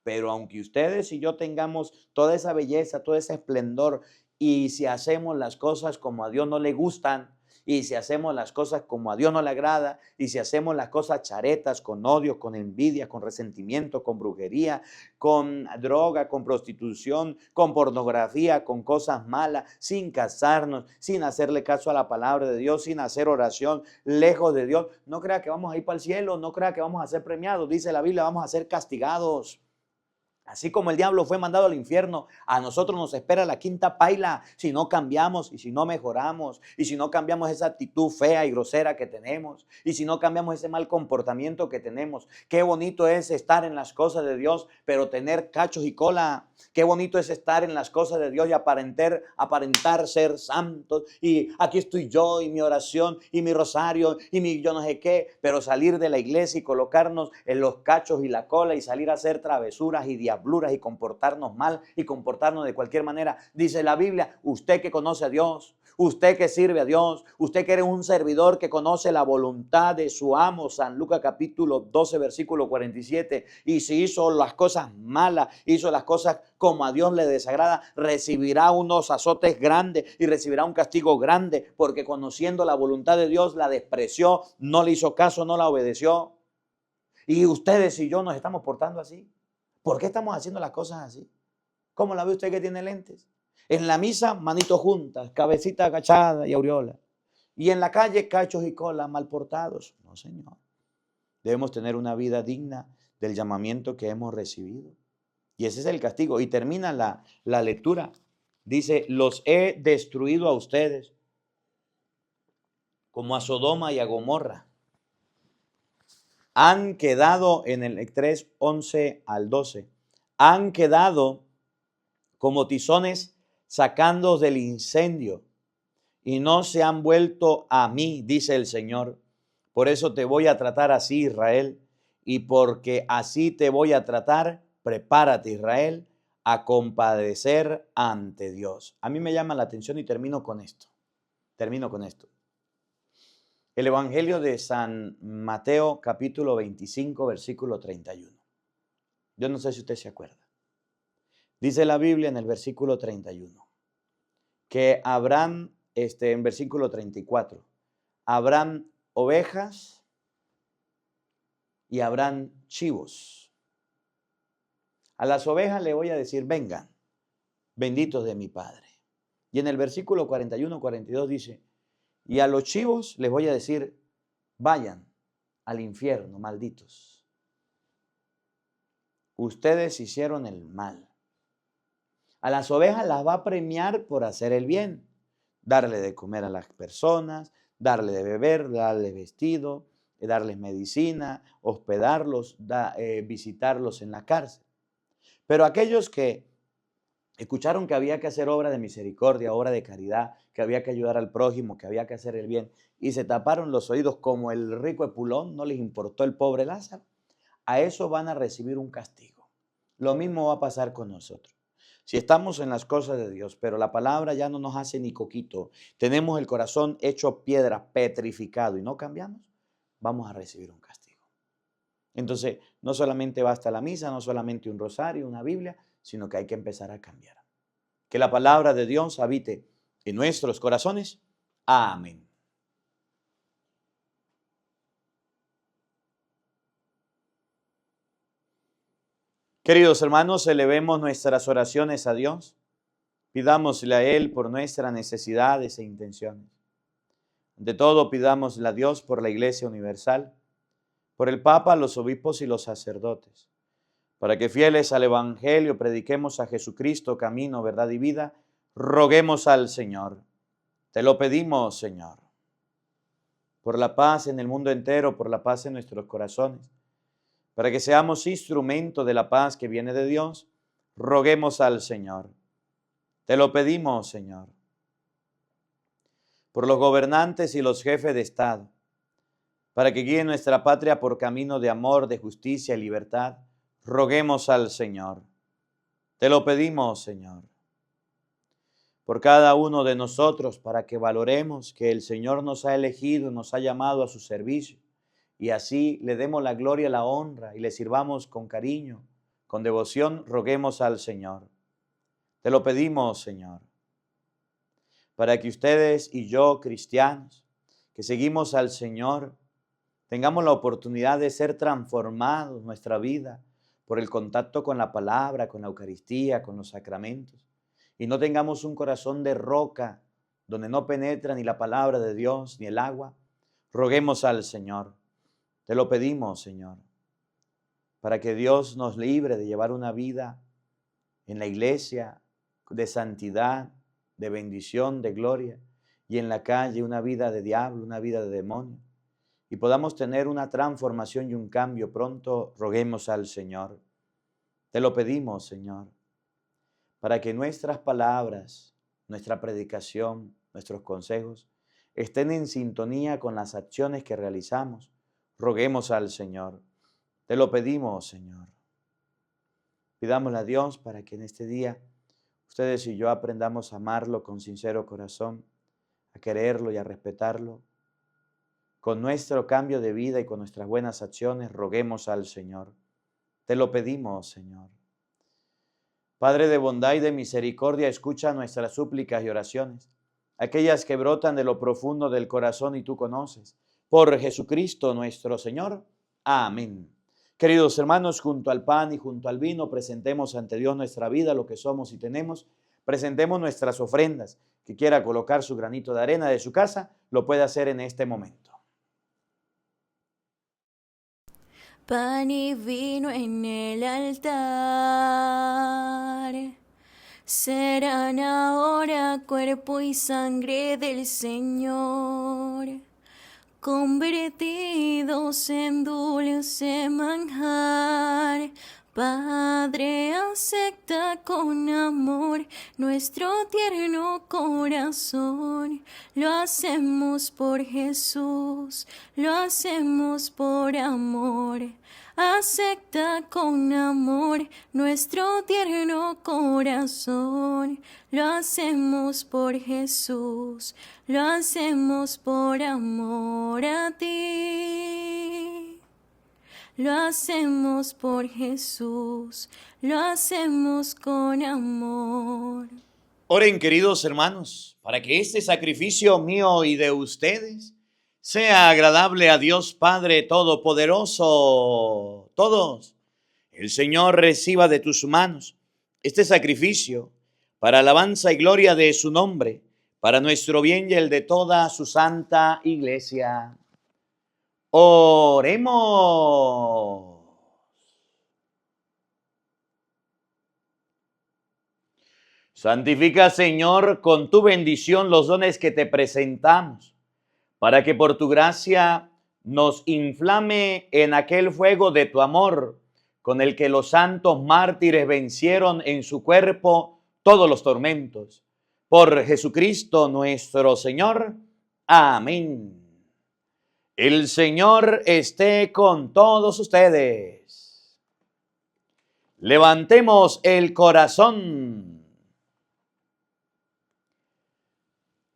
Pero aunque ustedes y yo tengamos toda esa belleza, todo ese esplendor, y si hacemos las cosas como a Dios no le gustan, y si hacemos las cosas como a Dios no le agrada, y si hacemos las cosas charetas, con odio, con envidia, con resentimiento, con brujería, con droga, con prostitución, con pornografía, con cosas malas, sin casarnos, sin hacerle caso a la palabra de Dios, sin hacer oración, lejos de Dios, no crea que vamos a ir para el cielo, no crea que vamos a ser premiados. Dice la Biblia, vamos a ser castigados. Así como el diablo fue mandado al infierno, a nosotros nos espera la quinta paila si no cambiamos y si no mejoramos y si no cambiamos esa actitud fea y grosera que tenemos y si no cambiamos ese mal comportamiento que tenemos. Qué bonito es estar en las cosas de Dios, pero tener cachos y cola. Qué bonito es estar en las cosas de Dios y aparentar ser santos. Y aquí estoy yo y mi oración y mi rosario y mi yo no sé qué, pero salir de la iglesia y colocarnos en los cachos y la cola y salir a hacer travesuras y diabluras y comportarnos mal y comportarnos de cualquier manera. Dice la Biblia, usted que conoce a Dios, usted que sirve a Dios, usted que eres un servidor que conoce la voluntad de su amo, San Lucas capítulo 12 versículo 47, y si hizo las cosas malas, hizo las cosas como a Dios le desagrada, recibirá unos azotes grandes y recibirá un castigo grande, porque conociendo la voluntad de Dios la despreció, no le hizo caso, no la obedeció. Y ustedes y yo nos estamos portando así. ¿Por qué estamos haciendo las cosas así? ¿Cómo la ve usted que tiene lentes? En la misa, manitos juntas, cabecita agachada y aureola. Y en la calle, cachos y cola mal portados. No, Señor. Debemos tener una vida digna del llamamiento que hemos recibido. Y ese es el castigo. Y termina la lectura. Dice, los he destruido a ustedes como a Sodoma y a Gomorra. Han quedado en el 3, 11 al 12. Han quedado como tizones sacándoos del incendio y no se han vuelto a mí, dice el Señor. Por eso te voy a tratar así, Israel, y porque así te voy a tratar, prepárate, Israel, a compadecer ante Dios. A mí me llama la atención y termino con esto. El Evangelio de San Mateo, capítulo 25, versículo 31. Yo no sé si usted se acuerda. Dice la Biblia en el versículo 31 que habrán, en versículo 34, habrán ovejas y habrán chivos. A las ovejas le voy a decir, vengan, benditos de mi Padre. Y en el versículo 41, 42 dice, y a los chivos les voy a decir, vayan al infierno, malditos. Ustedes hicieron el mal. A las ovejas las va a premiar por hacer el bien, darle de comer a las personas, darle de beber, darles vestido, darles medicina, hospedarlos, visitarlos en la cárcel. Pero aquellos que escucharon que había que hacer obra de misericordia, obra de caridad, que había que ayudar al prójimo, que había que hacer el bien, y se taparon los oídos como el rico Epulón, no les importó el pobre Lázaro, a eso van a recibir un castigo. Lo mismo va a pasar con nosotros. si estamos en las cosas de Dios, pero la palabra ya no nos hace ni coquito, tenemos el corazón hecho piedra, petrificado y no cambiamos, vamos a recibir un castigo. Entonces, no solamente basta la misa, no solamente un rosario, una Biblia, sino que hay que empezar a cambiar. Que la palabra de Dios habite en nuestros corazones. Amén. Queridos hermanos, elevemos nuestras oraciones a Dios. Pidámosle a Él por nuestras necesidades e intenciones. Ante todo, pidámosle a Dios por la Iglesia Universal, por el Papa, los obispos y los sacerdotes, para que fieles al Evangelio prediquemos a Jesucristo, camino, verdad y vida. Roguemos al Señor. Te lo pedimos, Señor. Por la paz en el mundo entero, por la paz en nuestros corazones, para que seamos instrumento de la paz que viene de Dios, roguemos al Señor. Te lo pedimos, Señor. Por los gobernantes y los jefes de Estado, para que guíen nuestra patria por camino de amor, de justicia y libertad, roguemos al Señor. Te lo pedimos, Señor. Por cada uno de nosotros, para que valoremos que el Señor nos ha elegido, nos ha llamado a su servicio, y así le demos la gloria, la honra y le sirvamos con cariño, con devoción, roguemos al Señor. Te lo pedimos, Señor, para que ustedes y yo, cristianos, que seguimos al Señor, tengamos la oportunidad de ser transformados nuestra vida por el contacto con la palabra, con la Eucaristía, con los sacramentos, y no tengamos un corazón de roca donde no penetra ni la palabra de Dios ni el agua. Roguemos al Señor. Te lo pedimos, Señor, para que Dios nos libre de llevar una vida en la iglesia de santidad, de bendición, de gloria, y en la calle una vida de diablo, una vida de demonio, y podamos tener una transformación y un cambio pronto. Roguemos al Señor. Te lo pedimos, Señor, para que nuestras palabras, nuestra predicación, nuestros consejos estén en sintonía con las acciones que realizamos. Roguemos al Señor. Te lo pedimos, Señor. Pidámosle a Dios para que en este día ustedes y yo aprendamos a amarlo con sincero corazón, a quererlo y a respetarlo. Con nuestro cambio de vida y con nuestras buenas acciones, roguemos al Señor. Te lo pedimos, Señor. Padre de bondad y de misericordia, escucha nuestras súplicas y oraciones, aquellas que brotan de lo profundo del corazón y tú conoces. Por Jesucristo nuestro Señor. Amén. Queridos hermanos, junto al pan y junto al vino, presentemos ante Dios nuestra vida, lo que somos y tenemos. Presentemos nuestras ofrendas. Que quiera colocar su granito de arena de su casa, lo puede hacer en este momento. Pan y vino en el altar serán ahora cuerpo y sangre del Señor, convertidos en dulce manjar. Padre, acepta con amor nuestro tierno corazón. Lo hacemos por Jesús, lo hacemos por amor. Acepta con amor nuestro tierno corazón. Lo hacemos por Jesús, lo hacemos por amor a ti. Lo hacemos por Jesús, lo hacemos con amor. Oren, queridos hermanos, para que este sacrificio mío y de ustedes sea agradable a Dios Padre Todopoderoso. Todos, el Señor reciba de tus manos este sacrificio para alabanza y gloria de su nombre, para nuestro bien y el de toda su santa iglesia. Oremos. Santifica, Señor, con tu bendición los dones que te presentamos, para que por tu gracia nos inflame en aquel fuego de tu amor, con el que los santos mártires vencieron en su cuerpo todos los tormentos. Por Jesucristo nuestro Señor. Amén. El Señor esté con todos ustedes. Levantemos el corazón.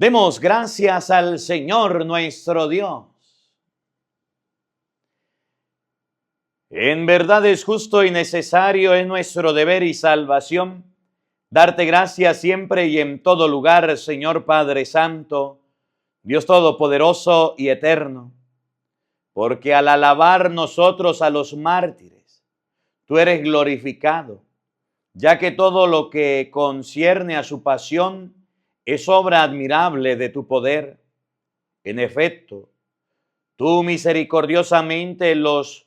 Demos gracias al Señor nuestro Dios. En verdad es justo y necesario, es nuestro deber y salvación, darte gracias siempre y en todo lugar, Señor Padre Santo, Dios Todopoderoso y Eterno, porque al alabar nosotros a los mártires, tú eres glorificado, ya que todo lo que concierne a su pasión es obra admirable de tu poder. En efecto, tú misericordiosamente los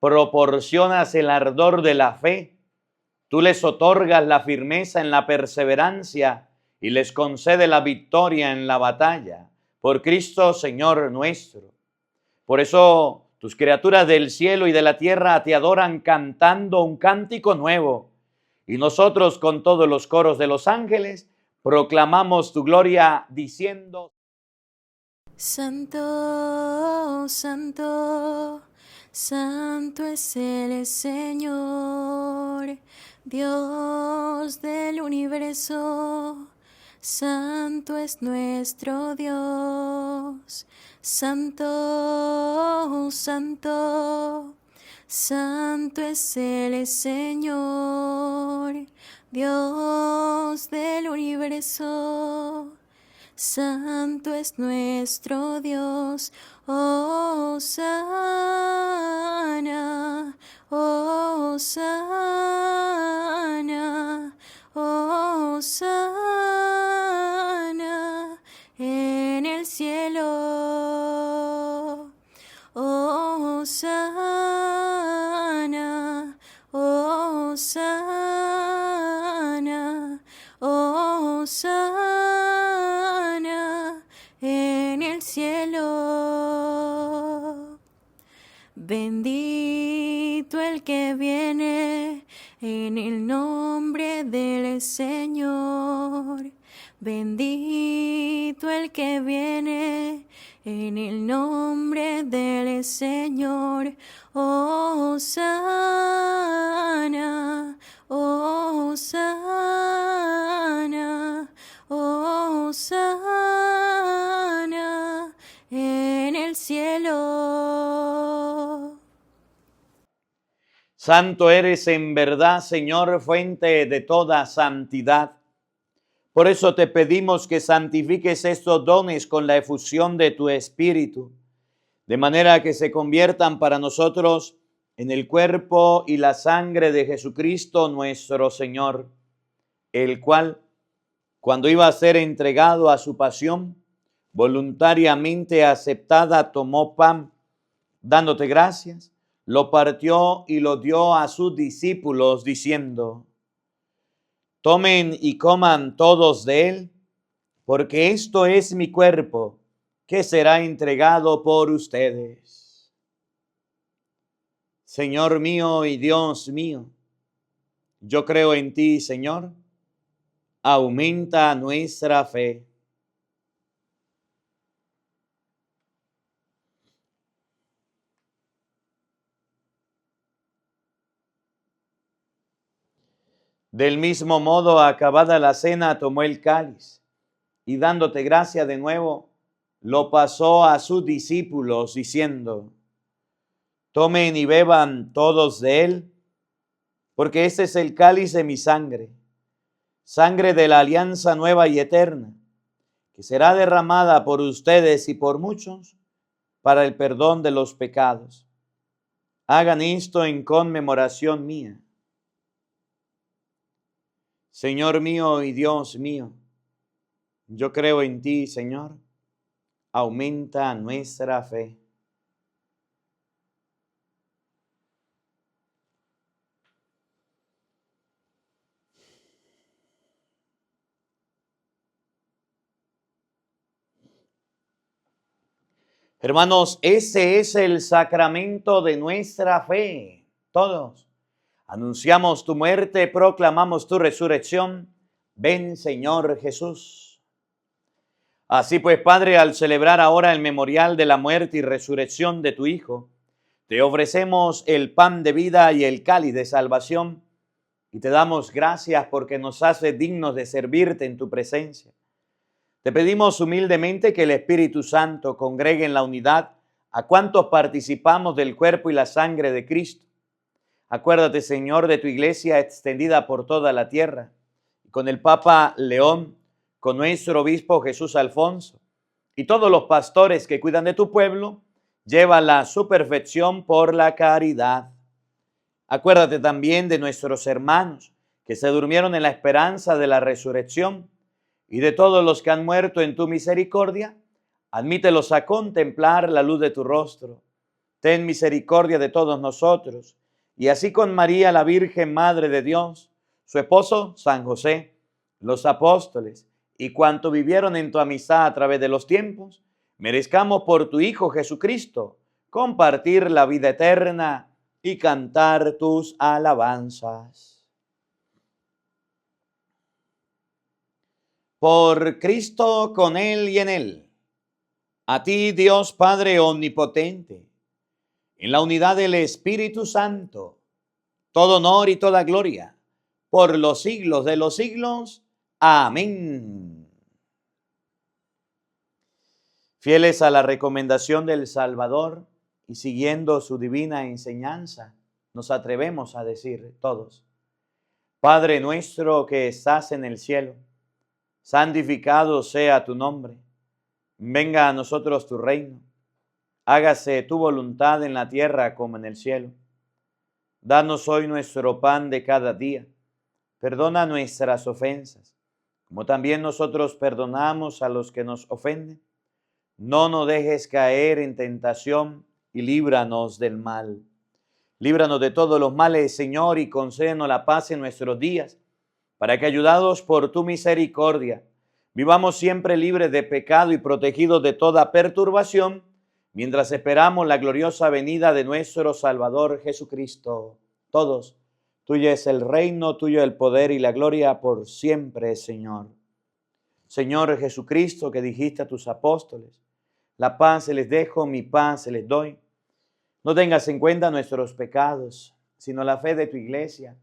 proporcionas el ardor de la fe, tú les otorgas la firmeza en la perseverancia y les concede la victoria en la batalla, por Cristo Señor nuestro. Por eso tus criaturas del cielo y de la tierra te adoran cantando un cántico nuevo, y nosotros con todos los coros de los ángeles proclamamos tu gloria diciendo: Santo, santo, santo es el Señor, Dios del universo. Santo es nuestro Dios. Santo, santo, santo es el Señor, Dios del universo. Santo es nuestro Dios. Hosana, hosana, hosana en el cielo. Hosana, hosana, hosana en el cielo. Bendito el que viene en el nombre del Señor. Bendito el que viene en el nombre del Señor. Hosana, hosana, hosana en el cielo. Santo eres en verdad, Señor, fuente de toda santidad. Por eso te pedimos que santifiques estos dones con la efusión de tu Espíritu, de manera que se conviertan para nosotros en el cuerpo y la sangre de Jesucristo nuestro Señor, el cual, cuando iba a ser entregado a su pasión, voluntariamente aceptada, tomó pan, dándote gracias, lo partió y lo dio a sus discípulos, diciendo: tomen y coman todos de él, porque esto es mi cuerpo, que será entregado por ustedes. Señor mío y Dios mío, yo creo en ti, Señor. Aumenta nuestra fe. Del mismo modo, acabada la cena, tomó el cáliz y dándote gracia de nuevo, lo pasó a sus discípulos diciendo: tomen y beban todos de él, porque este es el cáliz de mi sangre, sangre de la alianza nueva y eterna, que será derramada por ustedes y por muchos para el perdón de los pecados. Hagan esto en conmemoración mía. Señor mío y Dios mío, yo creo en ti, Señor. Aumenta nuestra fe. Hermanos, ese es el sacramento de nuestra fe. Todos anunciamos tu muerte, proclamamos tu resurrección. Ven, Señor Jesús. Así pues, Padre, al celebrar ahora el memorial de la muerte y resurrección de tu Hijo, te ofrecemos el pan de vida y el cáliz de salvación, y te damos gracias porque nos hace dignos de servirte en tu presencia. Te pedimos humildemente que el Espíritu Santo congregue en la unidad a cuantos participamos del cuerpo y la sangre de Cristo. Acuérdate, Señor, de tu iglesia extendida por toda la tierra, con el Papa León, con nuestro obispo Jesús Alfonso y todos los pastores que cuidan de tu pueblo, llévala a su perfección por la caridad. Acuérdate también de nuestros hermanos que se durmieron en la esperanza de la resurrección y de todos los que han muerto en tu misericordia. Admítelos a contemplar la luz de tu rostro. Ten misericordia de todos nosotros, y así con María, la Virgen Madre de Dios, su esposo San José, los apóstoles y cuantos vivieron en tu amistad a través de los tiempos, merezcamos por tu Hijo Jesucristo compartir la vida eterna y cantar tus alabanzas. Por Cristo, con Él y en Él, a ti, Dios Padre omnipotente, en la unidad del Espíritu Santo, todo honor y toda gloria, por los siglos de los siglos. Amén. Fieles a la recomendación del Salvador y siguiendo su divina enseñanza, nos atrevemos a decir todos: Padre nuestro que estás en el cielo, santificado sea tu nombre. Venga a nosotros tu reino. Hágase tu voluntad en la tierra como en el cielo. Danos hoy nuestro pan de cada día. Perdona nuestras ofensas, como también nosotros perdonamos a los que nos ofenden. No nos dejes caer en tentación y líbranos del mal. Líbranos de todos los males, Señor, y concédenos la paz en nuestros días, para que, ayudados por tu misericordia, vivamos siempre libres de pecado y protegidos de toda perturbación, mientras esperamos la gloriosa venida de nuestro Salvador Jesucristo. Todos, tuyo es el reino, tuyo el poder y la gloria por siempre, Señor. Señor Jesucristo, que dijiste a tus apóstoles: la paz se les dejo, mi paz se les doy. No tengas en cuenta nuestros pecados, sino la fe de tu iglesia,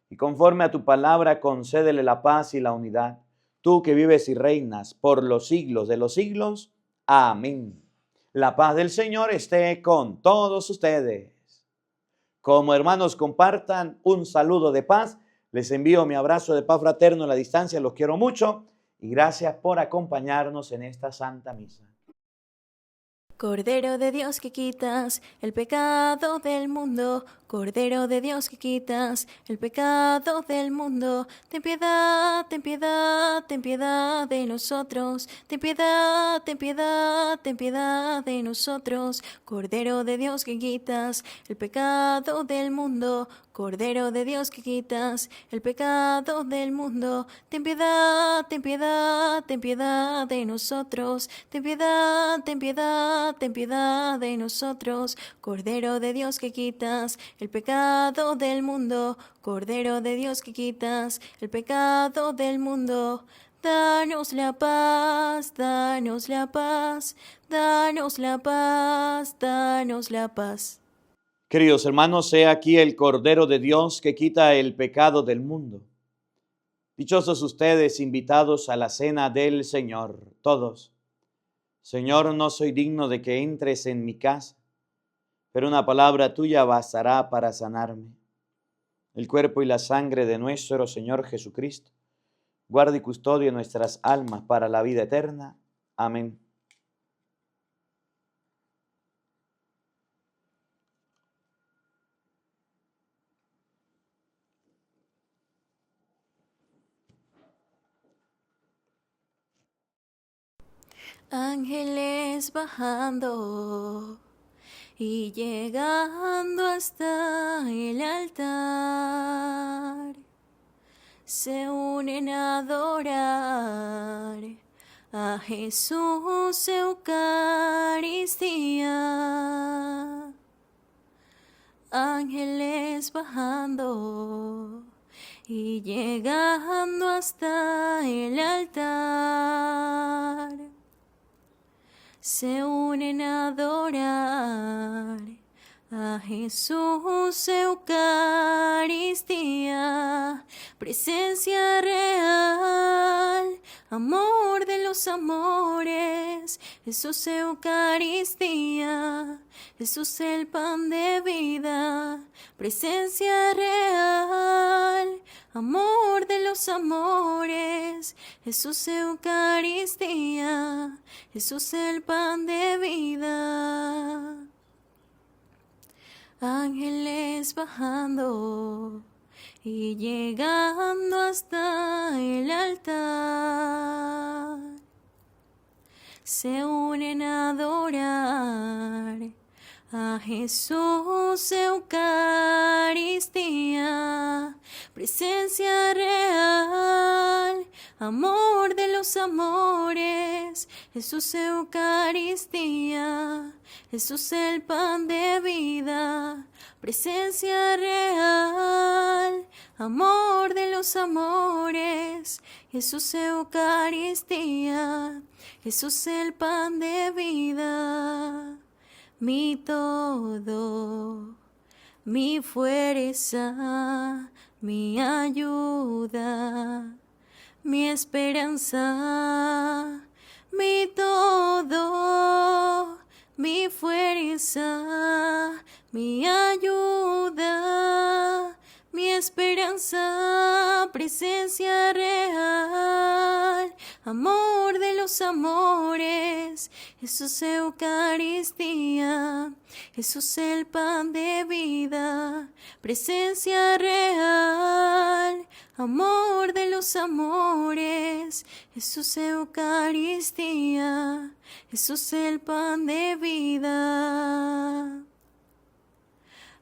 y conforme a tu palabra concédele la paz y la unidad. Tú que vives y reinas por los siglos de los siglos. Amén. La paz del Señor esté con todos ustedes. Como hermanos compartan un saludo de paz, les envío mi abrazo de paz fraterno a la distancia. Los quiero mucho y gracias por acompañarnos en esta Santa Misa. Cordero de Dios que quitas el pecado del mundo, Cordero de Dios que quitas el pecado del mundo, ten piedad, ten piedad, ten piedad de nosotros, ten piedad, ten piedad, ten piedad de nosotros. Cordero de Dios que quitas el pecado del mundo, Cordero de Dios que quitas el pecado del mundo, ten piedad, ten piedad, ten piedad de nosotros, ten piedad, ten piedad, ten piedad de nosotros. Cordero de Dios que quitas el pecado del mundo, Cordero de Dios que quitas el pecado del mundo. Danos la paz, danos la paz, danos la paz, danos la paz. Queridos hermanos, he aquí el Cordero de Dios que quita el pecado del mundo. Dichosos ustedes, invitados a la cena del Señor, todos. Señor, no soy digno de que entres en mi casa, pero una palabra tuya bastará para sanarme. El cuerpo y la sangre de nuestro Señor Jesucristo guarde y custodie nuestras almas para la vida eterna. Amén. Ángeles bajando y llegando hasta el altar, se unen a adorar a Jesús Eucaristía. Ángeles bajando y llegando hasta el altar, se unen a adorar a Jesús Eucaristía. Presencia real, amor de los los amores, Jesús Eucaristía, Jesús el pan de vida, presencia real, amor de los amores, Jesús Eucaristía, Jesús el pan de vida. Ángeles bajando y llegando hasta el altar, se unen a adorar a Jesús Eucaristía, presencia real, amor de los amores, Jesús Eucaristía, Jesús el pan de vida, presencia real, amor de los amores, Jesús Eucaristía, Jesús el pan de vida. Mi todo, mi fuerza, mi ayuda, mi esperanza, mi todo, mi fuerza, mi ayuda, mi esperanza, presencia real, amor de los amores, Jesús Eucaristía, Jesús el pan de vida, presencia real, amor de los amores, Jesús Eucaristía, Jesús el pan de vida.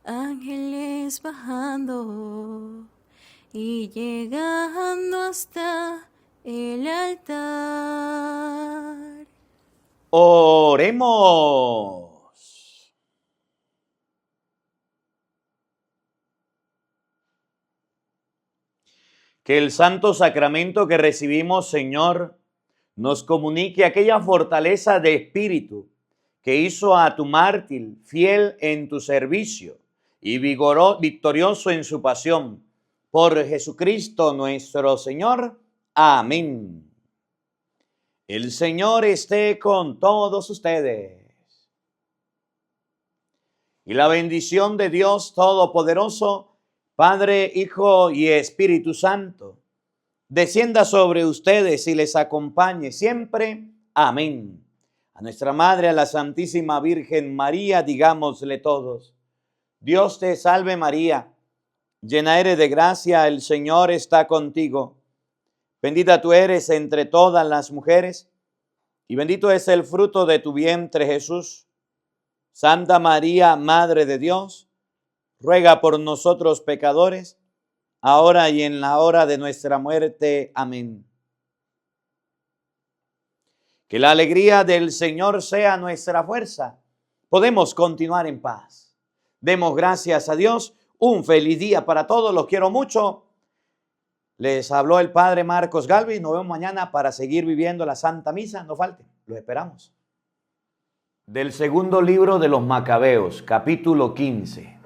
Ángeles bajando y llegando hasta el altar. Oremos. Que el santo sacramento que recibimos, Señor, nos comunique aquella fortaleza de espíritu que hizo a tu mártir fiel en tu servicio y victorioso en su pasión. Por Jesucristo nuestro Señor. Amén. El Señor esté con todos ustedes. Y la bendición de Dios Todopoderoso, Padre, Hijo y Espíritu Santo, descienda sobre ustedes y les acompañe siempre. Amén. A nuestra Madre, a la Santísima Virgen María, digámosle todos: Dios te salve María, llena eres de gracia, el Señor está contigo. Bendita tú eres entre todas las mujeres, y bendito es el fruto de tu vientre, Jesús. Santa María, Madre de Dios, ruega por nosotros pecadores, ahora y en la hora de nuestra muerte. Amén. Que la alegría del Señor sea nuestra fuerza. Podemos continuar en paz. Demos gracias a Dios. Un feliz día para todos. Los quiero mucho. Les habló el Padre Marcos Galvis. Nos vemos mañana para seguir viviendo la Santa Misa. No falte. Los esperamos. Del segundo libro de los Macabeos, capítulo 15.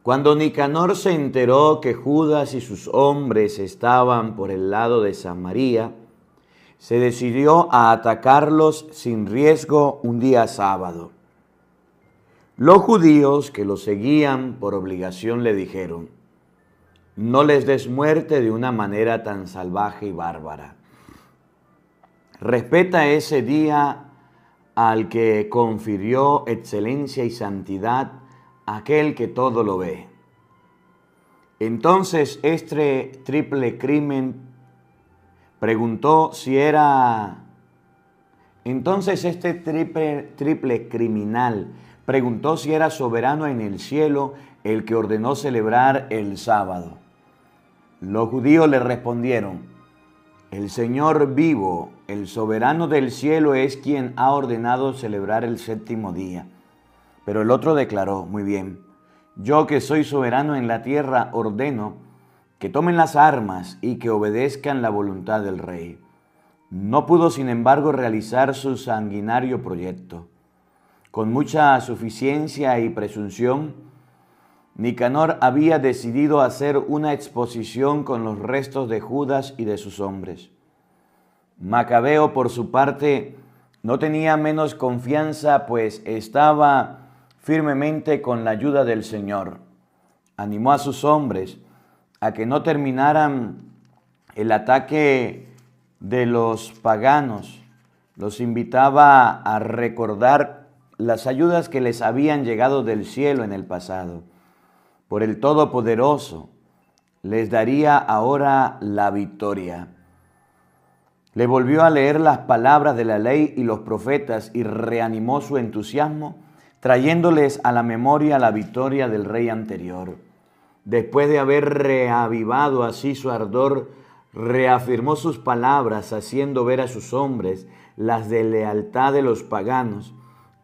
Cuando Nicanor se enteró que Judas y sus hombres estaban por el lado de Samaria, se decidió a atacarlos sin riesgo un día sábado. Los judíos que lo seguían por obligación le dijeron: no les des muerte de una manera tan salvaje y bárbara. Respeta ese día al que confirió excelencia y santidad aquel que todo lo ve. Entonces este triple criminal preguntó si era soberano en el cielo el que ordenó celebrar el sábado. Los judíos le respondieron: el Señor vivo, el soberano del cielo, es quien ha ordenado celebrar el séptimo día. Pero el otro declaró: muy bien, yo que soy soberano en la tierra ordeno que tomen las armas y que obedezcan la voluntad del rey. No pudo, sin embargo, realizar su sanguinario proyecto. Con mucha suficiencia y presunción, Nicanor había decidido hacer una exposición con los restos de Judas y de sus hombres. Macabeo, por su parte, no tenía menos confianza, pues estaba firmemente con la ayuda del Señor. Animó a sus hombres a que no terminaran el ataque de los paganos. Los invitaba a recordar las ayudas que les habían llegado del cielo en el pasado. Por el Todopoderoso les daría ahora la victoria. Le volvió a leer las palabras de la ley y los profetas y reanimó su entusiasmo, trayéndoles a la memoria la victoria del rey anterior. Después de haber reavivado así su ardor, reafirmó sus palabras, haciendo ver a sus hombres las de lealtad de los paganos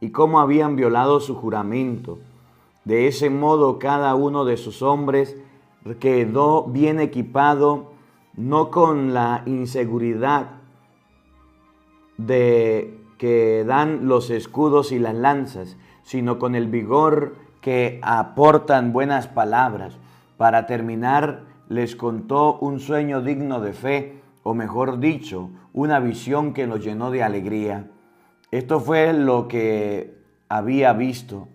y cómo habían violado su juramento. De ese modo cada uno de sus hombres quedó bien equipado, no con la inseguridad de que dan los escudos y las lanzas, sino con el vigor que aportan buenas palabras. Para terminar, les contó un sueño digno de fe, o mejor dicho, una visión que los llenó de alegría. Esto fue lo que había visto.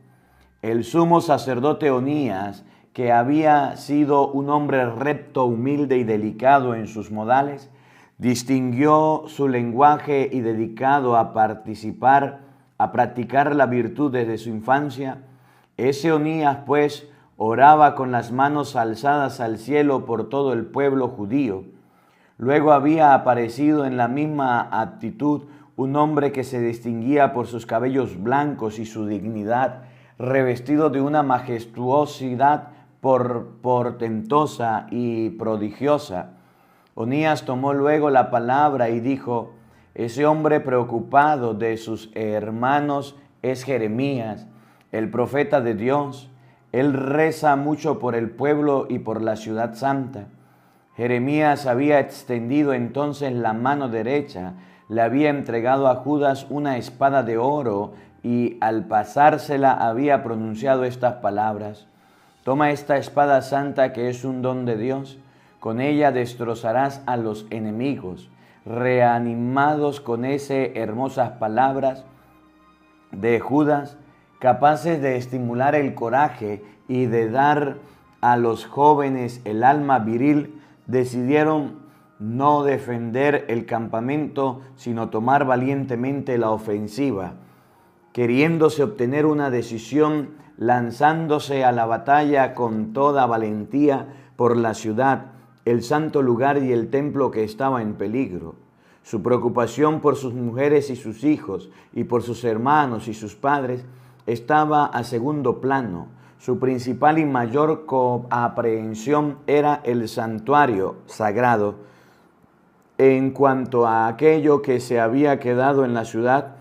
El sumo sacerdote Onías, que había sido un hombre recto, humilde y delicado en sus modales, distinguió su lenguaje y dedicado a practicar la virtud desde su infancia. Ese Onías, pues, oraba con las manos alzadas al cielo por todo el pueblo judío. Luego había aparecido en la misma actitud un hombre que se distinguía por sus cabellos blancos y su dignidad, revestido de una majestuosidad portentosa y prodigiosa. Onías tomó luego la palabra y dijo: ese hombre preocupado de sus hermanos es Jeremías, el profeta de Dios. Él reza mucho por el pueblo y por la ciudad santa. Jeremías había extendido entonces la mano derecha, le había entregado a Judas una espada de oro y al pasársela había pronunciado estas palabras: toma esta espada santa que es un don de Dios, con ella destrozarás a los enemigos. Reanimados con esas hermosas palabras de Judas, capaces de estimular el coraje y de dar a los jóvenes el alma viril, decidieron no defender el campamento, sino tomar valientemente la ofensiva. Queriéndose obtener una decisión, lanzándose a la batalla con toda valentía por la ciudad, el santo lugar y el templo que estaba en peligro. Su preocupación por sus mujeres y sus hijos y por sus hermanos y sus padres estaba a segundo plano. Su principal y mayor aprehensión era el santuario sagrado. En cuanto a aquello que se había quedado en la ciudad,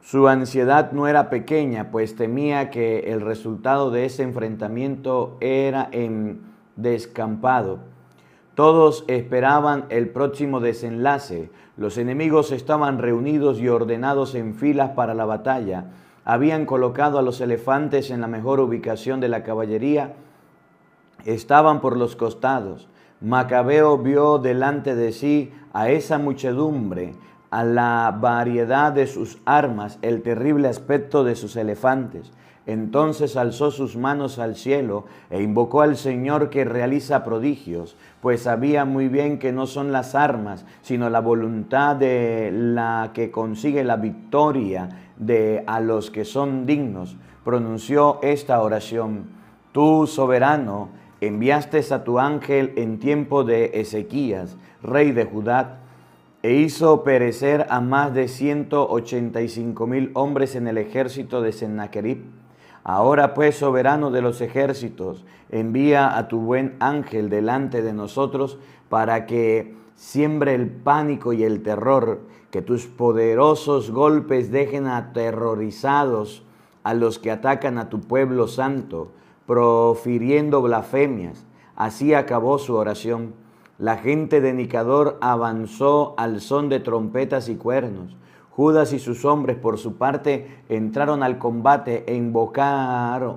su ansiedad no era pequeña, pues temía que el resultado de ese enfrentamiento era en descampado. Todos esperaban el próximo desenlace. Los enemigos estaban reunidos y ordenados en filas para la batalla. Habían colocado a los elefantes en la mejor ubicación de la caballería. Estaban por los costados. Macabeo vio delante de sí a esa muchedumbre, a la variedad de sus armas, el terrible aspecto de sus elefantes. Entonces alzó sus manos al cielo e invocó al Señor que realiza prodigios, pues sabía muy bien que no son las armas, sino la voluntad de la que consigue la victoria a los que son dignos. Pronunció esta oración: tú, soberano, enviaste a tu ángel en tiempo de Ezequías, rey de Judá, e hizo perecer a más de 185,000 hombres en el ejército de Sennacherib. Ahora pues, soberano de los ejércitos, envía a tu buen ángel delante de nosotros para que siembre el pánico y el terror, que tus poderosos golpes dejen aterrorizados a los que atacan a tu pueblo santo, profiriendo blasfemias. Así acabó su oración. La gente de Nicador avanzó al son de trompetas y cuernos. Judas y sus hombres, por su parte, entraron al combate e invocaron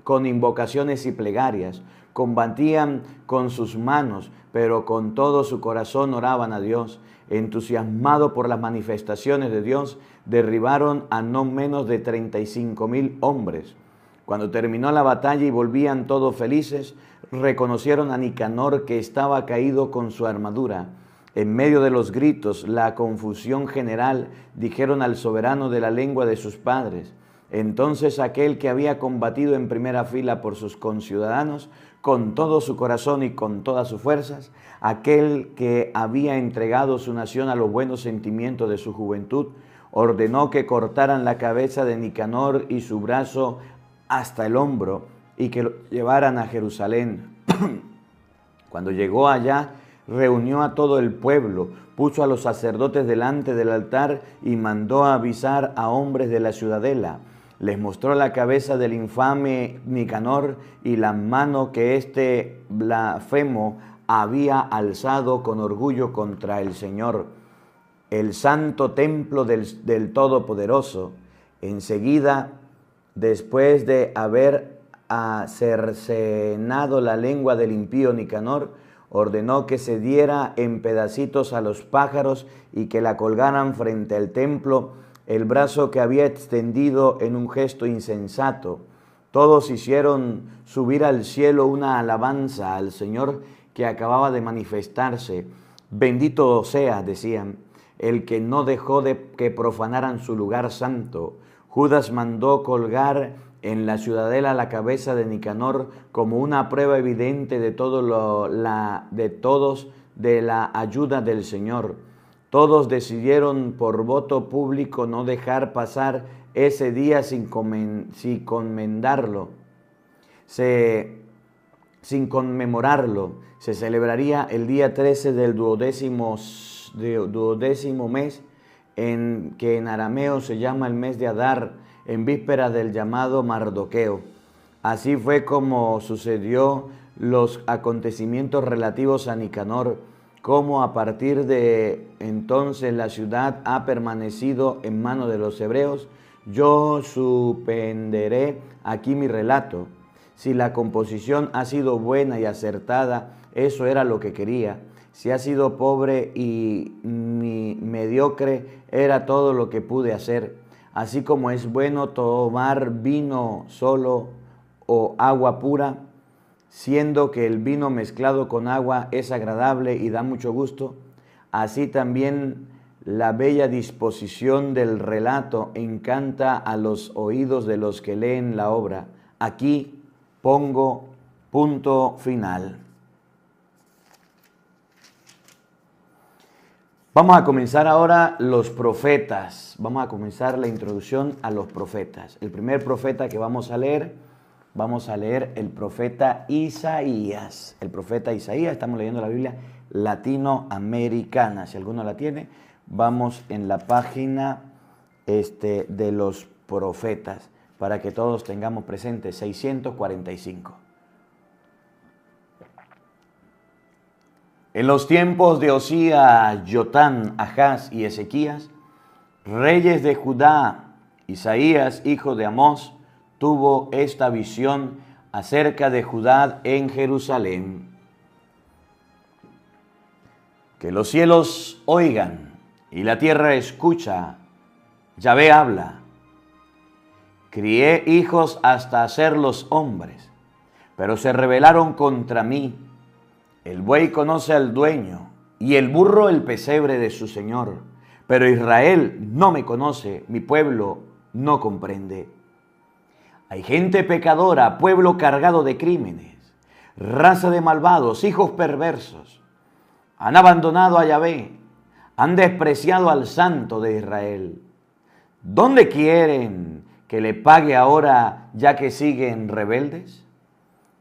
con invocaciones y plegarias. Combatían con sus manos, pero con todo su corazón oraban a Dios. Entusiasmado por las manifestaciones de Dios, derribaron a no menos de 35,000 hombres. Cuando terminó la batalla y volvían todos felices, reconocieron a Nicanor, que estaba caído con su armadura. En medio de los gritos, la confusión general, dijeron al soberano de la lengua de sus padres. Entonces aquel que había combatido en primera fila por sus conciudadanos, con todo su corazón y con todas sus fuerzas, aquel que había entregado su nación a los buenos sentimientos de su juventud, ordenó que cortaran la cabeza de Nicanor y su brazo hasta el hombro y que lo llevaran a Jerusalén. Cuando llegó allá, reunió a todo el pueblo, puso a los sacerdotes delante del altar y mandó a avisar a hombres de la ciudadela. Les mostró la cabeza del infame Nicanor y la mano que este blasfemo había alzado con orgullo contra el Señor, el santo templo del Todopoderoso. Enseguida, después de haber cercenado la lengua del impío Nicanor, ordenó que se diera en pedacitos a los pájaros y que la colgaran frente al templo, el brazo que había extendido en un gesto insensato. Todos hicieron subir al cielo una alabanza al Señor que acababa de manifestarse. Bendito sea, decían, el que no dejó de que profanaran su lugar santo. Judas mandó colgar en la ciudadela la cabeza de Nicanor como una prueba evidente de todos de la ayuda del Señor. Todos decidieron por voto público no dejar pasar ese día sin conmemorarlo. Se celebraría el día 13 del duodécimo mes, que en arameo se llama el mes de Adar, en víspera del llamado Mardoqueo. Así fue como sucedió los acontecimientos relativos a Nicanor, como a partir de entonces la ciudad ha permanecido en manos de los hebreos. Yo suspenderé aquí mi relato. Si la composición ha sido buena y acertada, eso era lo que quería. Si ha sido pobre y mediocre, era todo lo que pude hacer. Así como es bueno tomar vino solo o agua pura, siendo que el vino mezclado con agua es agradable y da mucho gusto, así también la bella disposición del relato encanta a los oídos de los que leen la obra. Aquí pongo punto final. Vamos a comenzar ahora los profetas. Vamos a comenzar la introducción a los profetas. El primer profeta que vamos a leer el profeta Isaías. El profeta Isaías, estamos leyendo la Biblia latinoamericana. Si alguno la tiene, vamos en la página de los profetas, para que todos tengamos presente, 645. En los tiempos de Osías, Jotán, Ahaz y Ezequías, reyes de Judá, Isaías, hijo de Amós, tuvo esta visión acerca de Judá en Jerusalén. Que los cielos oigan y la tierra escucha, Yahvé habla. Crié hijos hasta hacerlos hombres, pero se rebelaron contra mí. El buey conoce al dueño y el burro el pesebre de su señor, pero Israel no me conoce, mi pueblo no comprende. Hay gente pecadora, pueblo cargado de crímenes, raza de malvados, hijos perversos. Han abandonado a Yahvé, han despreciado al Santo de Israel. ¿Dónde quieren que le pague ahora ya que siguen rebeldes?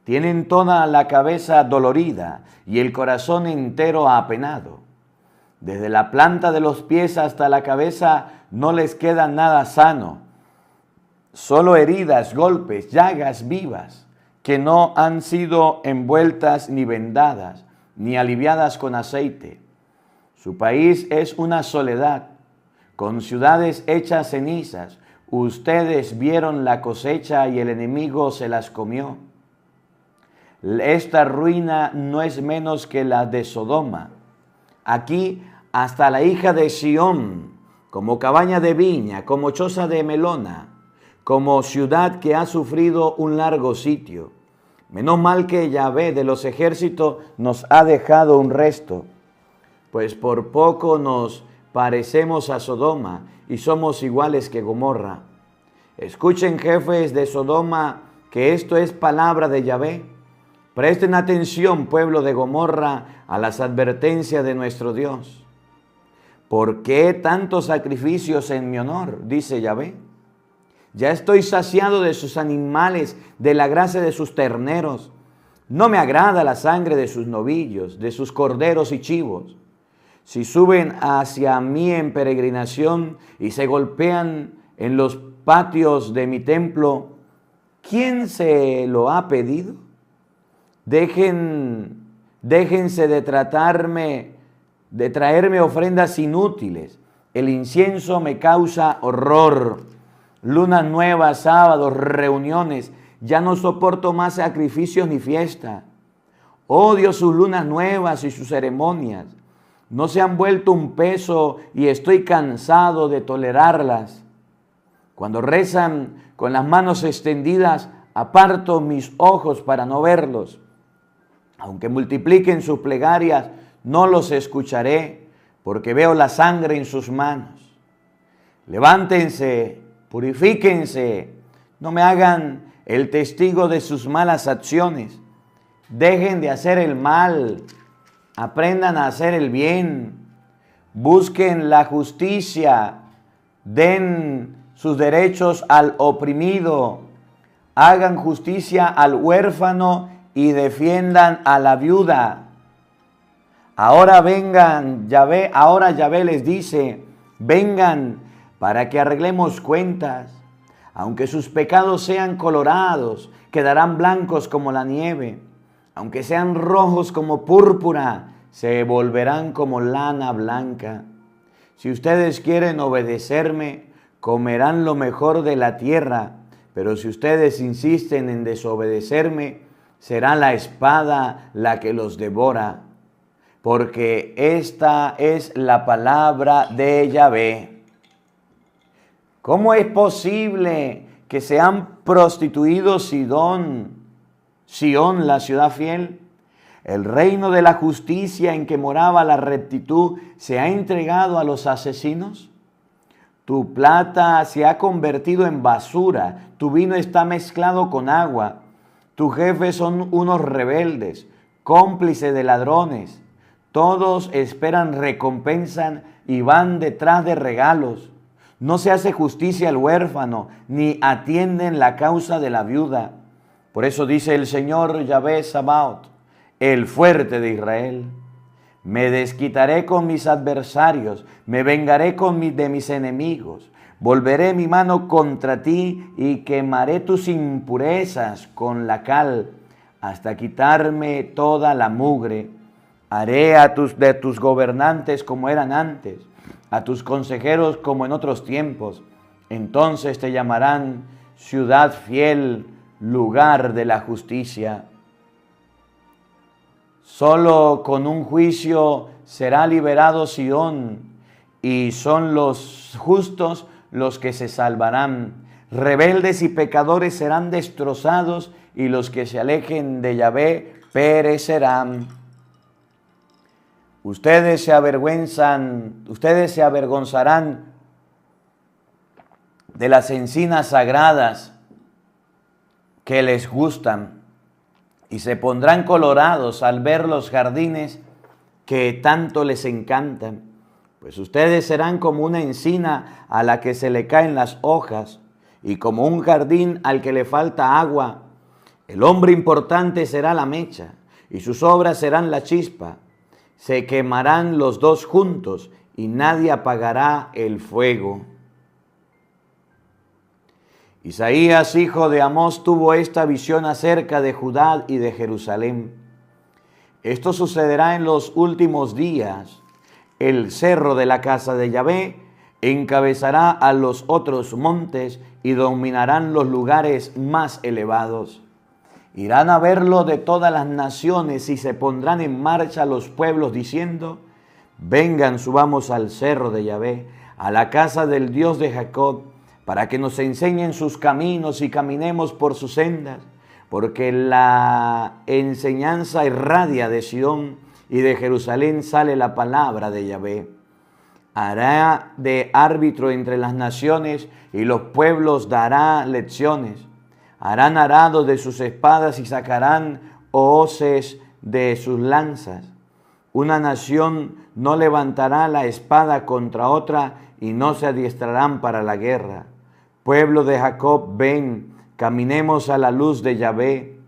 Tienen toda la cabeza dolorida y el corazón entero apenado. Desde la planta de los pies hasta la cabeza no les queda nada sano. Solo heridas, golpes, llagas vivas, que no han sido envueltas ni vendadas, ni aliviadas con aceite. Su país es una soledad, con ciudades hechas cenizas. Ustedes vieron la cosecha y el enemigo se las comió. esta ruina no es menos que la de Sodoma. Aquí hasta la hija de Sión, como cabaña de viña, como choza de melona, como ciudad que ha sufrido un largo sitio. Menos mal que Yahvé de los ejércitos nos ha dejado un resto, pues por poco nos parecemos a Sodoma y somos iguales que Gomorra. Escuchen, jefes de Sodoma, que esto es palabra de Yahvé. Presten atención, pueblo de Gomorra, a las advertencias de nuestro Dios. ¿Por qué tantos sacrificios en mi honor?, dice Yahvé. Ya estoy saciado de sus animales, de la grasa de sus terneros. No me agrada la sangre de sus novillos, de sus corderos y chivos. Si suben hacia mí en peregrinación y se golpean en los patios de mi templo, ¿quién se lo ha pedido? Déjense de traerme ofrendas inútiles. El incienso me causa horror. Lunas nuevas, sábados, reuniones. Ya no soporto más sacrificios ni fiesta. Odio sus lunas nuevas y sus ceremonias. No se han vuelto un peso y estoy cansado de tolerarlas. Cuando rezan con las manos extendidas, aparto mis ojos para no verlos. Aunque multipliquen sus plegarias, no los escucharé, porque veo la sangre en sus manos. Levántense, purifíquense, no me hagan el testigo de sus malas acciones. Dejen de hacer el mal, aprendan a hacer el bien, busquen la justicia, den sus derechos al oprimido, hagan justicia al huérfano y defiendan a la viuda. Ahora vengan, ahora Yahvé les dice, vengan para que arreglemos cuentas. Aunque sus pecados sean colorados, quedarán blancos como la nieve. Aunque sean rojos como púrpura, se volverán como lana blanca. Si ustedes quieren obedecerme, comerán lo mejor de la tierra. Pero si ustedes insisten en desobedecerme, será la espada la que los devora. Porque esta es la palabra de Yahvé. ¿Cómo es posible que se han prostituido Sión, la ciudad fiel? El reino de la justicia en que moraba la rectitud se ha entregado a los asesinos. Tu plata se ha convertido en basura, tu vino está mezclado con agua. Tus jefes son unos rebeldes, cómplices de ladrones. Todos esperan recompensa y van detrás de regalos. No se hace justicia al huérfano, ni atienden la causa de la viuda. Por eso dice el Señor Yahvé Sabaoth, el fuerte de Israel: me desquitaré con mis adversarios, me vengaré de mis enemigos. Volveré mi mano contra ti y quemaré tus impurezas con la cal, hasta quitarme toda la mugre. Haré de tus gobernantes como eran antes, a tus consejeros como en otros tiempos. Entonces te llamarán ciudad fiel, lugar de la justicia. Solo con un juicio será liberado Sión, y son los justos los que se salvarán. Rebeldes y pecadores serán destrozados, y los que se alejen de Yahvé perecerán. Ustedes se avergonzarán de las encinas sagradas que les gustan, y se pondrán colorados al ver los jardines que tanto les encantan. Pues ustedes serán como una encina a la que se le caen las hojas, y como un jardín al que le falta agua. El hombre importante será la mecha, y sus obras serán la chispa. Se quemarán los dos juntos, y nadie apagará el fuego. Isaías, hijo de Amós, tuvo esta visión acerca de Judá y de Jerusalén. Esto sucederá en los últimos días. El cerro de la casa de Yahvé encabezará a los otros montes y dominarán los lugares más elevados. Irán a verlo de todas las naciones y se pondrán en marcha los pueblos diciendo: vengan, subamos al cerro de Yahvé, a la casa del Dios de Jacob, para que nos enseñen sus caminos y caminemos por sus sendas, porque la enseñanza irradia de Sidón y de Jerusalén sale la palabra de Yahvé. Hará de árbitro entre las naciones y los pueblos dará lecciones. Harán arado de sus espadas y sacarán hoces de sus lanzas. Una nación no levantará la espada contra otra y no se adiestrarán para la guerra. Pueblo de Jacob, ven, caminemos a la luz de Yahvé.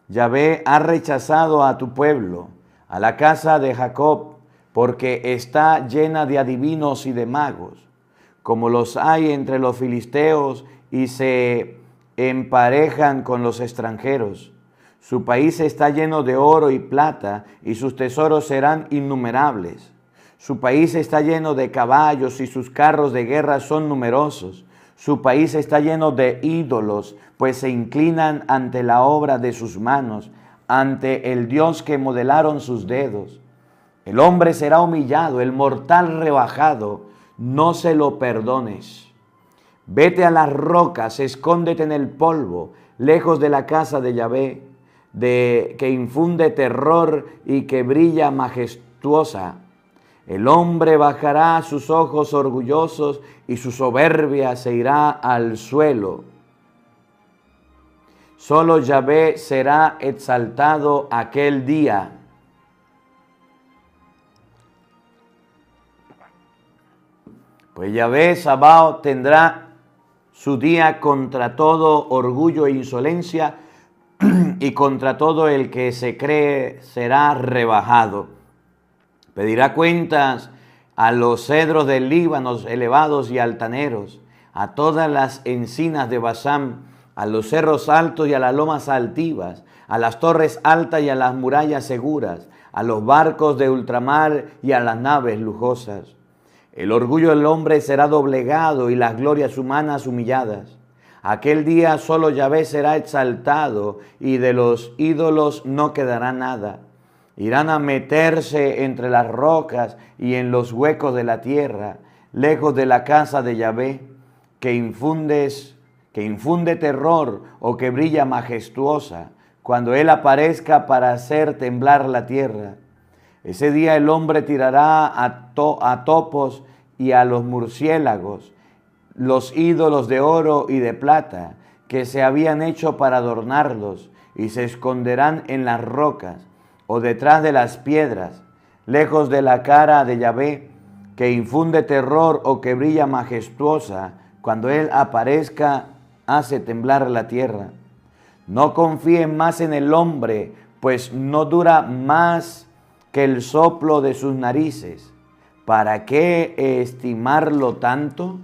Yahvé ha rechazado a tu pueblo, a la casa de Jacob, porque está llena de adivinos y de magos, como los hay entre los filisteos y se emparejan con los extranjeros. Su país está lleno de oro y plata, y sus tesoros serán innumerables. Su país está lleno de caballos, y sus carros de guerra son numerosos. Su país está lleno de ídolos, pues se inclinan ante la obra de sus manos, ante el Dios que modelaron sus dedos. El hombre será humillado, el mortal rebajado, no se lo perdones. Vete a las rocas, escóndete en el polvo, lejos de la casa de Yahvé, que infunde terror y que brilla majestuosa. El hombre bajará sus ojos orgullosos y su soberbia se irá al suelo. Solo Yahvé será exaltado aquel día. Pues Yahvé Sabaoth tendrá su día contra todo orgullo e insolencia, y contra todo el que se cree será rebajado. Pedirá cuentas a los cedros del Líbano elevados y altaneros, a todas las encinas de Basán, a los cerros altos y a las lomas altivas, a las torres altas y a las murallas seguras, a los barcos de ultramar y a las naves lujosas. El orgullo del hombre será doblegado y las glorias humanas humilladas. Aquel día solo Yahvé será exaltado y de los ídolos no quedará nada. Irán a meterse entre las rocas y en los huecos de la tierra, lejos de la casa de Yahvé, que infunde terror o que brilla majestuosa, cuando Él aparezca para hacer temblar la tierra. Ese día el hombre tirará a topos y a los murciélagos, los ídolos de oro y de plata que se habían hecho para adornarlos, y se esconderán en las rocas o detrás de las piedras, lejos de la cara de Yahvé, que infunde terror o que brilla majestuosa, cuando Él aparezca hace temblar la tierra. No confíen más en el hombre, pues no dura más que el soplo de sus narices. ¿Para qué estimarlo tanto?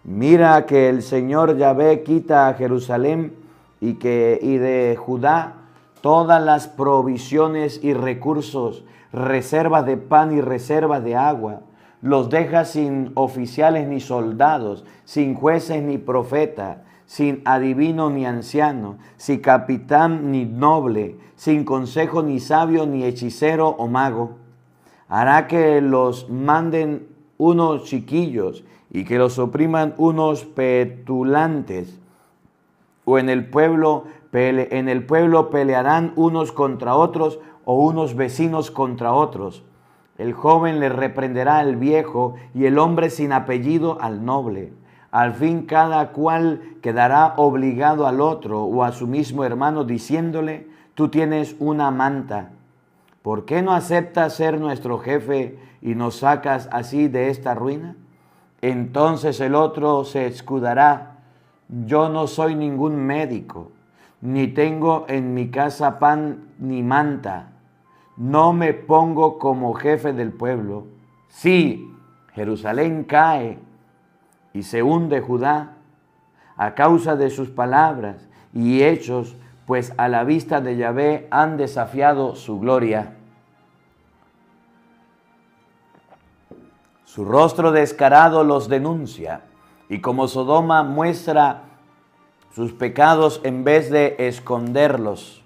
Mira que el Señor Yahvé quita a Jerusalén y de Judá todas las provisiones y recursos, reservas de pan y reservas de agua. Los deja sin oficiales ni soldados, sin jueces ni profeta, sin adivino ni anciano, sin capitán ni noble, sin consejo ni sabio ni hechicero o mago. Hará que los manden unos chiquillos y que los opriman unos petulantes. O en el pueblo pelearán unos contra otros o unos vecinos contra otros. El joven le reprenderá al viejo y el hombre sin apellido al noble. Al fin cada cual quedará obligado al otro o a su mismo hermano diciéndole: tú tienes una manta. ¿Por qué no aceptas ser nuestro jefe y nos sacas así de esta ruina? Entonces el otro se escudará: yo no soy ningún médico, ni tengo en mi casa pan ni manta. No me pongo como jefe del pueblo. Sí, Jerusalén cae y se hunde Judá a causa de sus palabras y hechos, pues a la vista de Yahvé han desafiado su gloria. Su rostro descarado los denuncia, y como Sodoma muestra sus pecados en vez de esconderlos.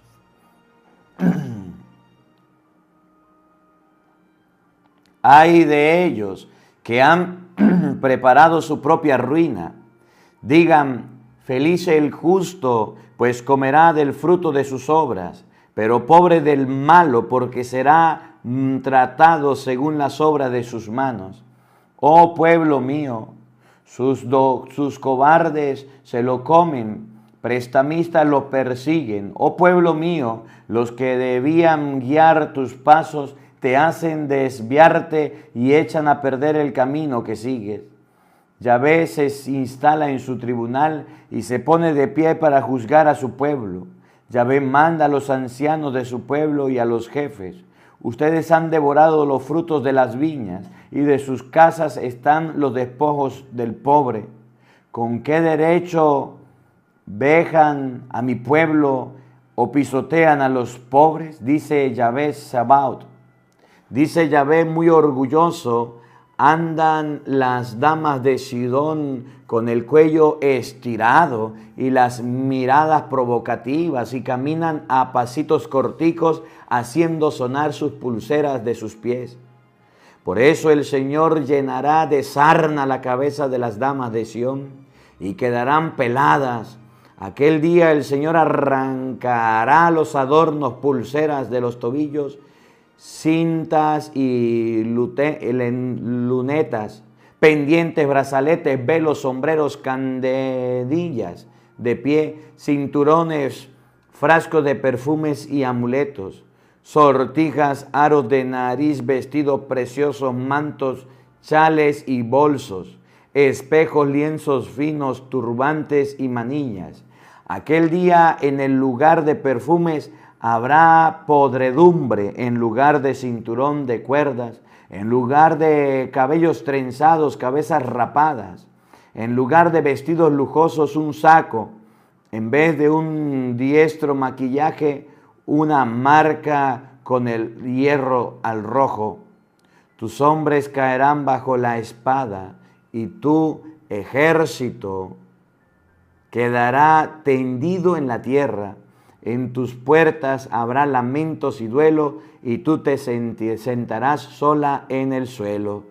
Ay de ellos que han preparado su propia ruina. Digan, feliz el justo, pues comerá del fruto de sus obras, pero pobre del malo, porque será tratado según las obras de sus manos. Oh pueblo mío, sus cobardes se lo comen, prestamistas lo persiguen. Oh pueblo mío, los que debían guiar tus pasos te hacen desviarte y echan a perder el camino que sigues. Yahvé se instala en su tribunal y se pone de pie para juzgar a su pueblo. Yahvé manda a los ancianos de su pueblo y a los jefes. Ustedes han devorado los frutos de las viñas y de sus casas están los despojos del pobre. ¿Con qué derecho vejan a mi pueblo o pisotean a los pobres? Dice Yahvé Sabaoth. Dice Yahvé muy orgulloso, andan las damas de Sidón con el cuello estirado y las miradas provocativas y caminan a pasitos corticos haciendo sonar sus pulseras de sus pies. Por eso el Señor llenará de sarna la cabeza de las damas de Sión y quedarán peladas. Aquel día el Señor arrancará los adornos, pulseras de los tobillos, cintas y lunetas, pendientes, brazaletes, velos, sombreros, candelillas de pie, cinturones, frascos de perfumes y amuletos, sortijas, aros de nariz, vestidos preciosos, mantos, chales y bolsos, espejos, lienzos finos, turbantes y manillas. Aquel día en el lugar de perfumes habrá podredumbre, en lugar de cinturón de cuerdas, en lugar de cabellos trenzados, cabezas rapadas, en lugar de vestidos lujosos, un saco, en vez de un diestro maquillaje, una marca con el hierro al rojo. Tus hombres caerán bajo la espada y tu ejército quedará tendido en la tierra. En tus puertas habrá lamentos y duelo, y tú te sentarás sola en el suelo.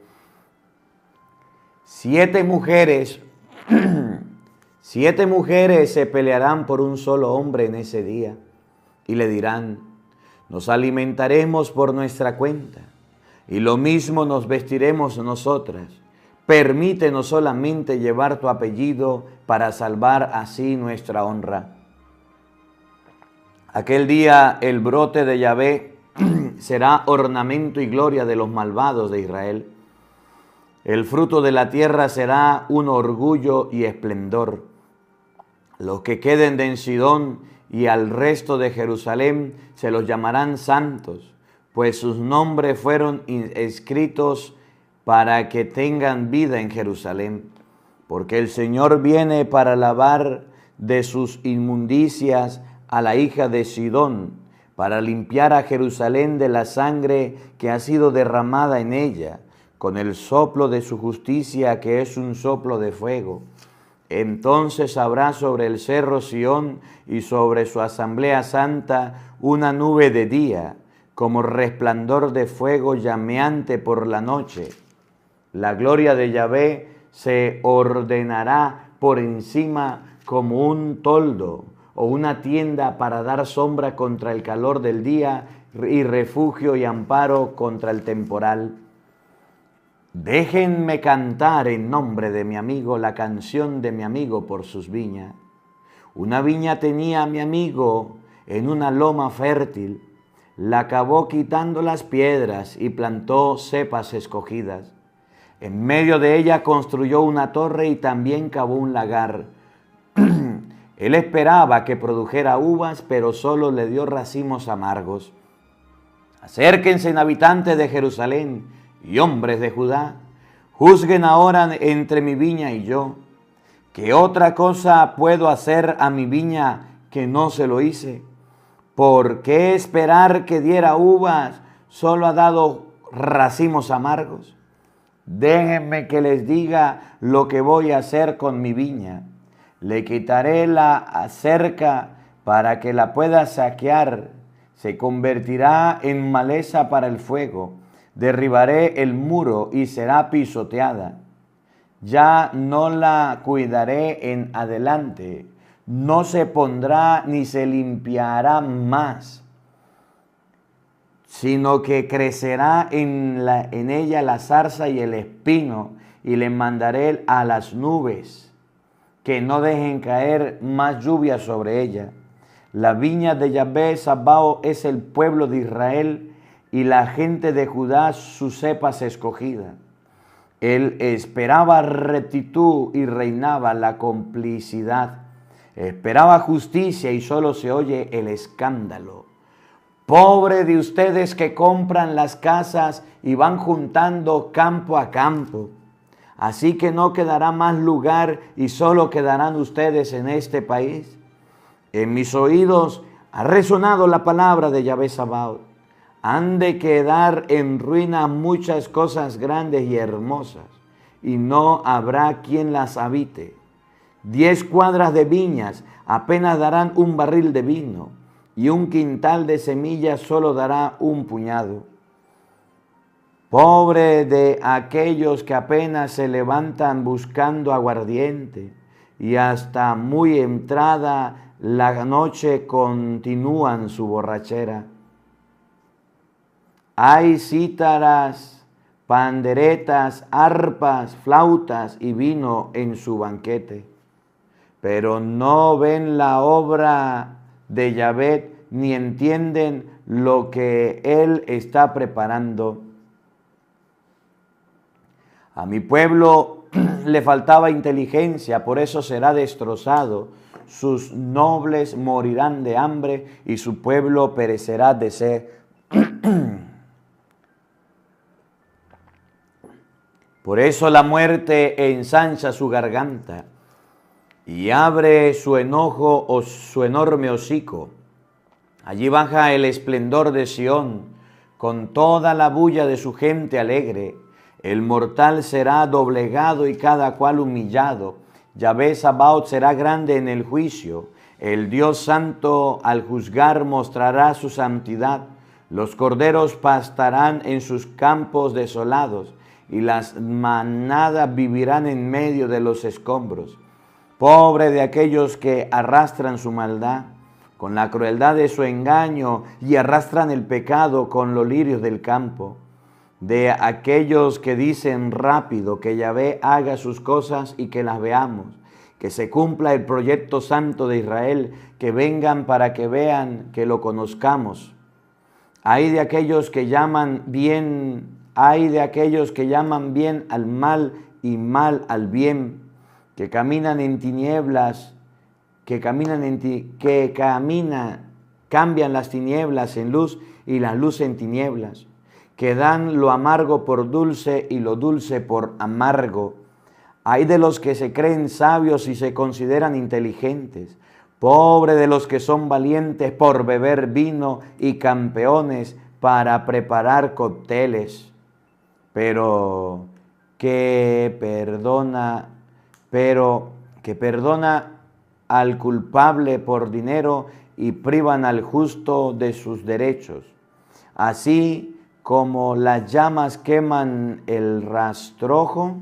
7 mujeres se pelearán por un solo hombre en ese día, y le dirán, nos alimentaremos por nuestra cuenta, y lo mismo nos vestiremos nosotras. Permítenos solamente llevar tu apellido para salvar así nuestra honra. Aquel día el brote de Yahvé será ornamento y gloria de los malvados de Israel. El fruto de la tierra será un orgullo y esplendor. Los que queden de Sidón y al resto de Jerusalén se los llamarán santos, pues sus nombres fueron escritos para que tengan vida en Jerusalén. Porque el Señor viene para lavar de sus inmundicias a la hija de Sidón, para limpiar a Jerusalén de la sangre que ha sido derramada en ella, con el soplo de su justicia, que es un soplo de fuego. Entonces habrá sobre el cerro Sión y sobre su asamblea santa una nube de día, como resplandor de fuego llameante por la noche. La gloria de Yahvé se ordenará por encima como un toldo o una tienda para dar sombra contra el calor del día y refugio y amparo contra el temporal. Déjenme cantar en nombre de mi amigo la canción de mi amigo por sus viñas. Una viña tenía mi amigo en una loma fértil, la acabó quitando las piedras y plantó cepas escogidas. En medio de ella construyó una torre y también cavó un lagar. Él esperaba que produjera uvas, pero solo le dio racimos amargos. Acérquense, habitantes de Jerusalén y hombres de Judá, juzguen ahora entre mi viña y yo. ¿Qué otra cosa puedo hacer a mi viña que no se lo hice? ¿Por qué esperar que diera uvas? Solo ha dado racimos amargos. Déjenme que les diga lo que voy a hacer con mi viña. Le quitaré la cerca para que la pueda saquear. Se convertirá en maleza para el fuego. Derribaré el muro y será pisoteada. Ya no la cuidaré en adelante. No se pondrá ni se limpiará más, sino que crecerá en ella la zarza y el espino, y le mandaré a las nubes, que no dejen caer más lluvia sobre ella. La viña de Yahvé Sabaoth es el pueblo de Israel, y la gente de Judá su cepas escogida. Él esperaba rectitud y reinaba la complicidad. Esperaba justicia y solo se oye el escándalo. Pobre de ustedes que compran las casas y van juntando campo a campo. Así que no quedará más lugar y solo quedarán ustedes en este país. En mis oídos ha resonado la palabra de Yahvé Sabaoth. Han de quedar en ruina muchas cosas grandes y hermosas, y no habrá quien las habite. 10 cuadras de viñas apenas darán un barril de vino, y un quintal de semillas solo dará un puñado. Pobre de aquellos que apenas se levantan buscando aguardiente, y hasta muy entrada la noche continúan su borrachera. Hay cítaras, panderetas, arpas, flautas y vino en su banquete, pero no ven la obra de Yahvé ni entienden lo que Él está preparando. A mi pueblo le faltaba inteligencia, por eso será destrozado. Sus nobles morirán de hambre y su pueblo perecerá de sed. Por eso la muerte ensancha su garganta y abre su enojo o su enorme hocico. Allí baja el esplendor de Sión, con toda la bulla de su gente alegre. El mortal será doblegado y cada cual humillado. Yahvé Sabaoth será grande en el juicio. El Dios santo al juzgar mostrará su santidad. Los corderos pastarán en sus campos desolados, y las manadas vivirán en medio de los escombros. Pobre de aquellos que arrastran su maldad con la crueldad de su engaño y arrastran el pecado con los lirios del campo. De aquellos que dicen rápido que Yahvé haga sus cosas y que las veamos, que se cumpla el proyecto santo de Israel, que vengan para que vean, que lo conozcamos. Hay de aquellos que llaman bien al mal y mal al bien, que caminan en tinieblas, cambian las tinieblas en luz y la luz en tinieblas, que dan lo amargo por dulce y lo dulce por amargo. Hay de los que se creen sabios y se consideran inteligentes. Pobre de los que son valientes por beber vino y campeones para preparar cócteles. Pero que perdona al culpable por dinero y privan al justo de sus derechos. Así como las llamas queman el rastrojo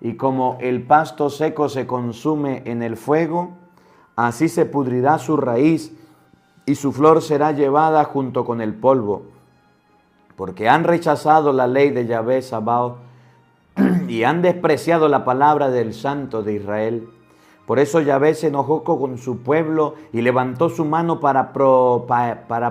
y como el pasto seco se consume en el fuego, así se pudrirá su raíz y su flor será llevada junto con el polvo. Porque han rechazado la ley de Yahvé Sabaoth y han despreciado la palabra del Santo de Israel. Por eso Yahvé se enojó con su pueblo y levantó su mano para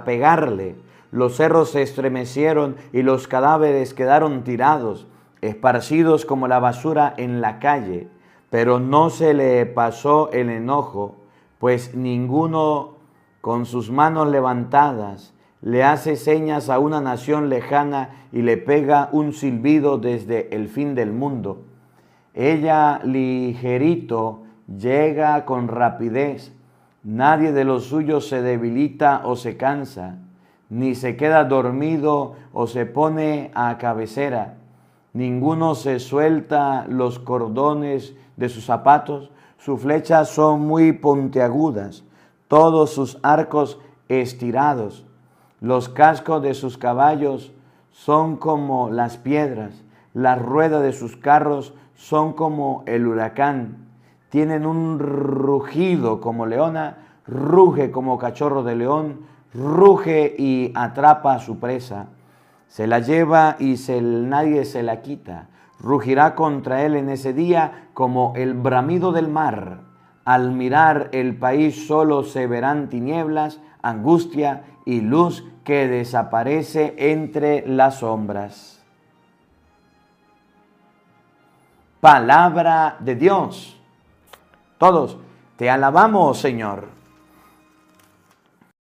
pegarle. Los cerros se estremecieron y los cadáveres quedaron tirados, esparcidos como la basura en la calle. Pero no se le pasó el enojo, pues ninguno con sus manos levantadas le hace señas a una nación lejana y le pega un silbido desde el fin del mundo. Ella ligerito llega con rapidez. Nadie de los suyos se debilita o se cansa, ni se queda dormido o se pone a cabecera. Ninguno se suelta los cordones de sus zapatos. sus flechas son muy puntiagudas, todos sus arcos estirados. Los cascos de sus caballos son como las piedras, las ruedas de sus carros son como el huracán. Tienen un rugido como leona, ruge como cachorro de león, ruge y atrapa a su presa. Se la lleva y nadie se la quita. Rugirá contra él en ese día como el bramido del mar. Al mirar el país solo se verán tinieblas, angustia y luz que desaparece entre las sombras. Palabra de Dios. Todos te alabamos, Señor.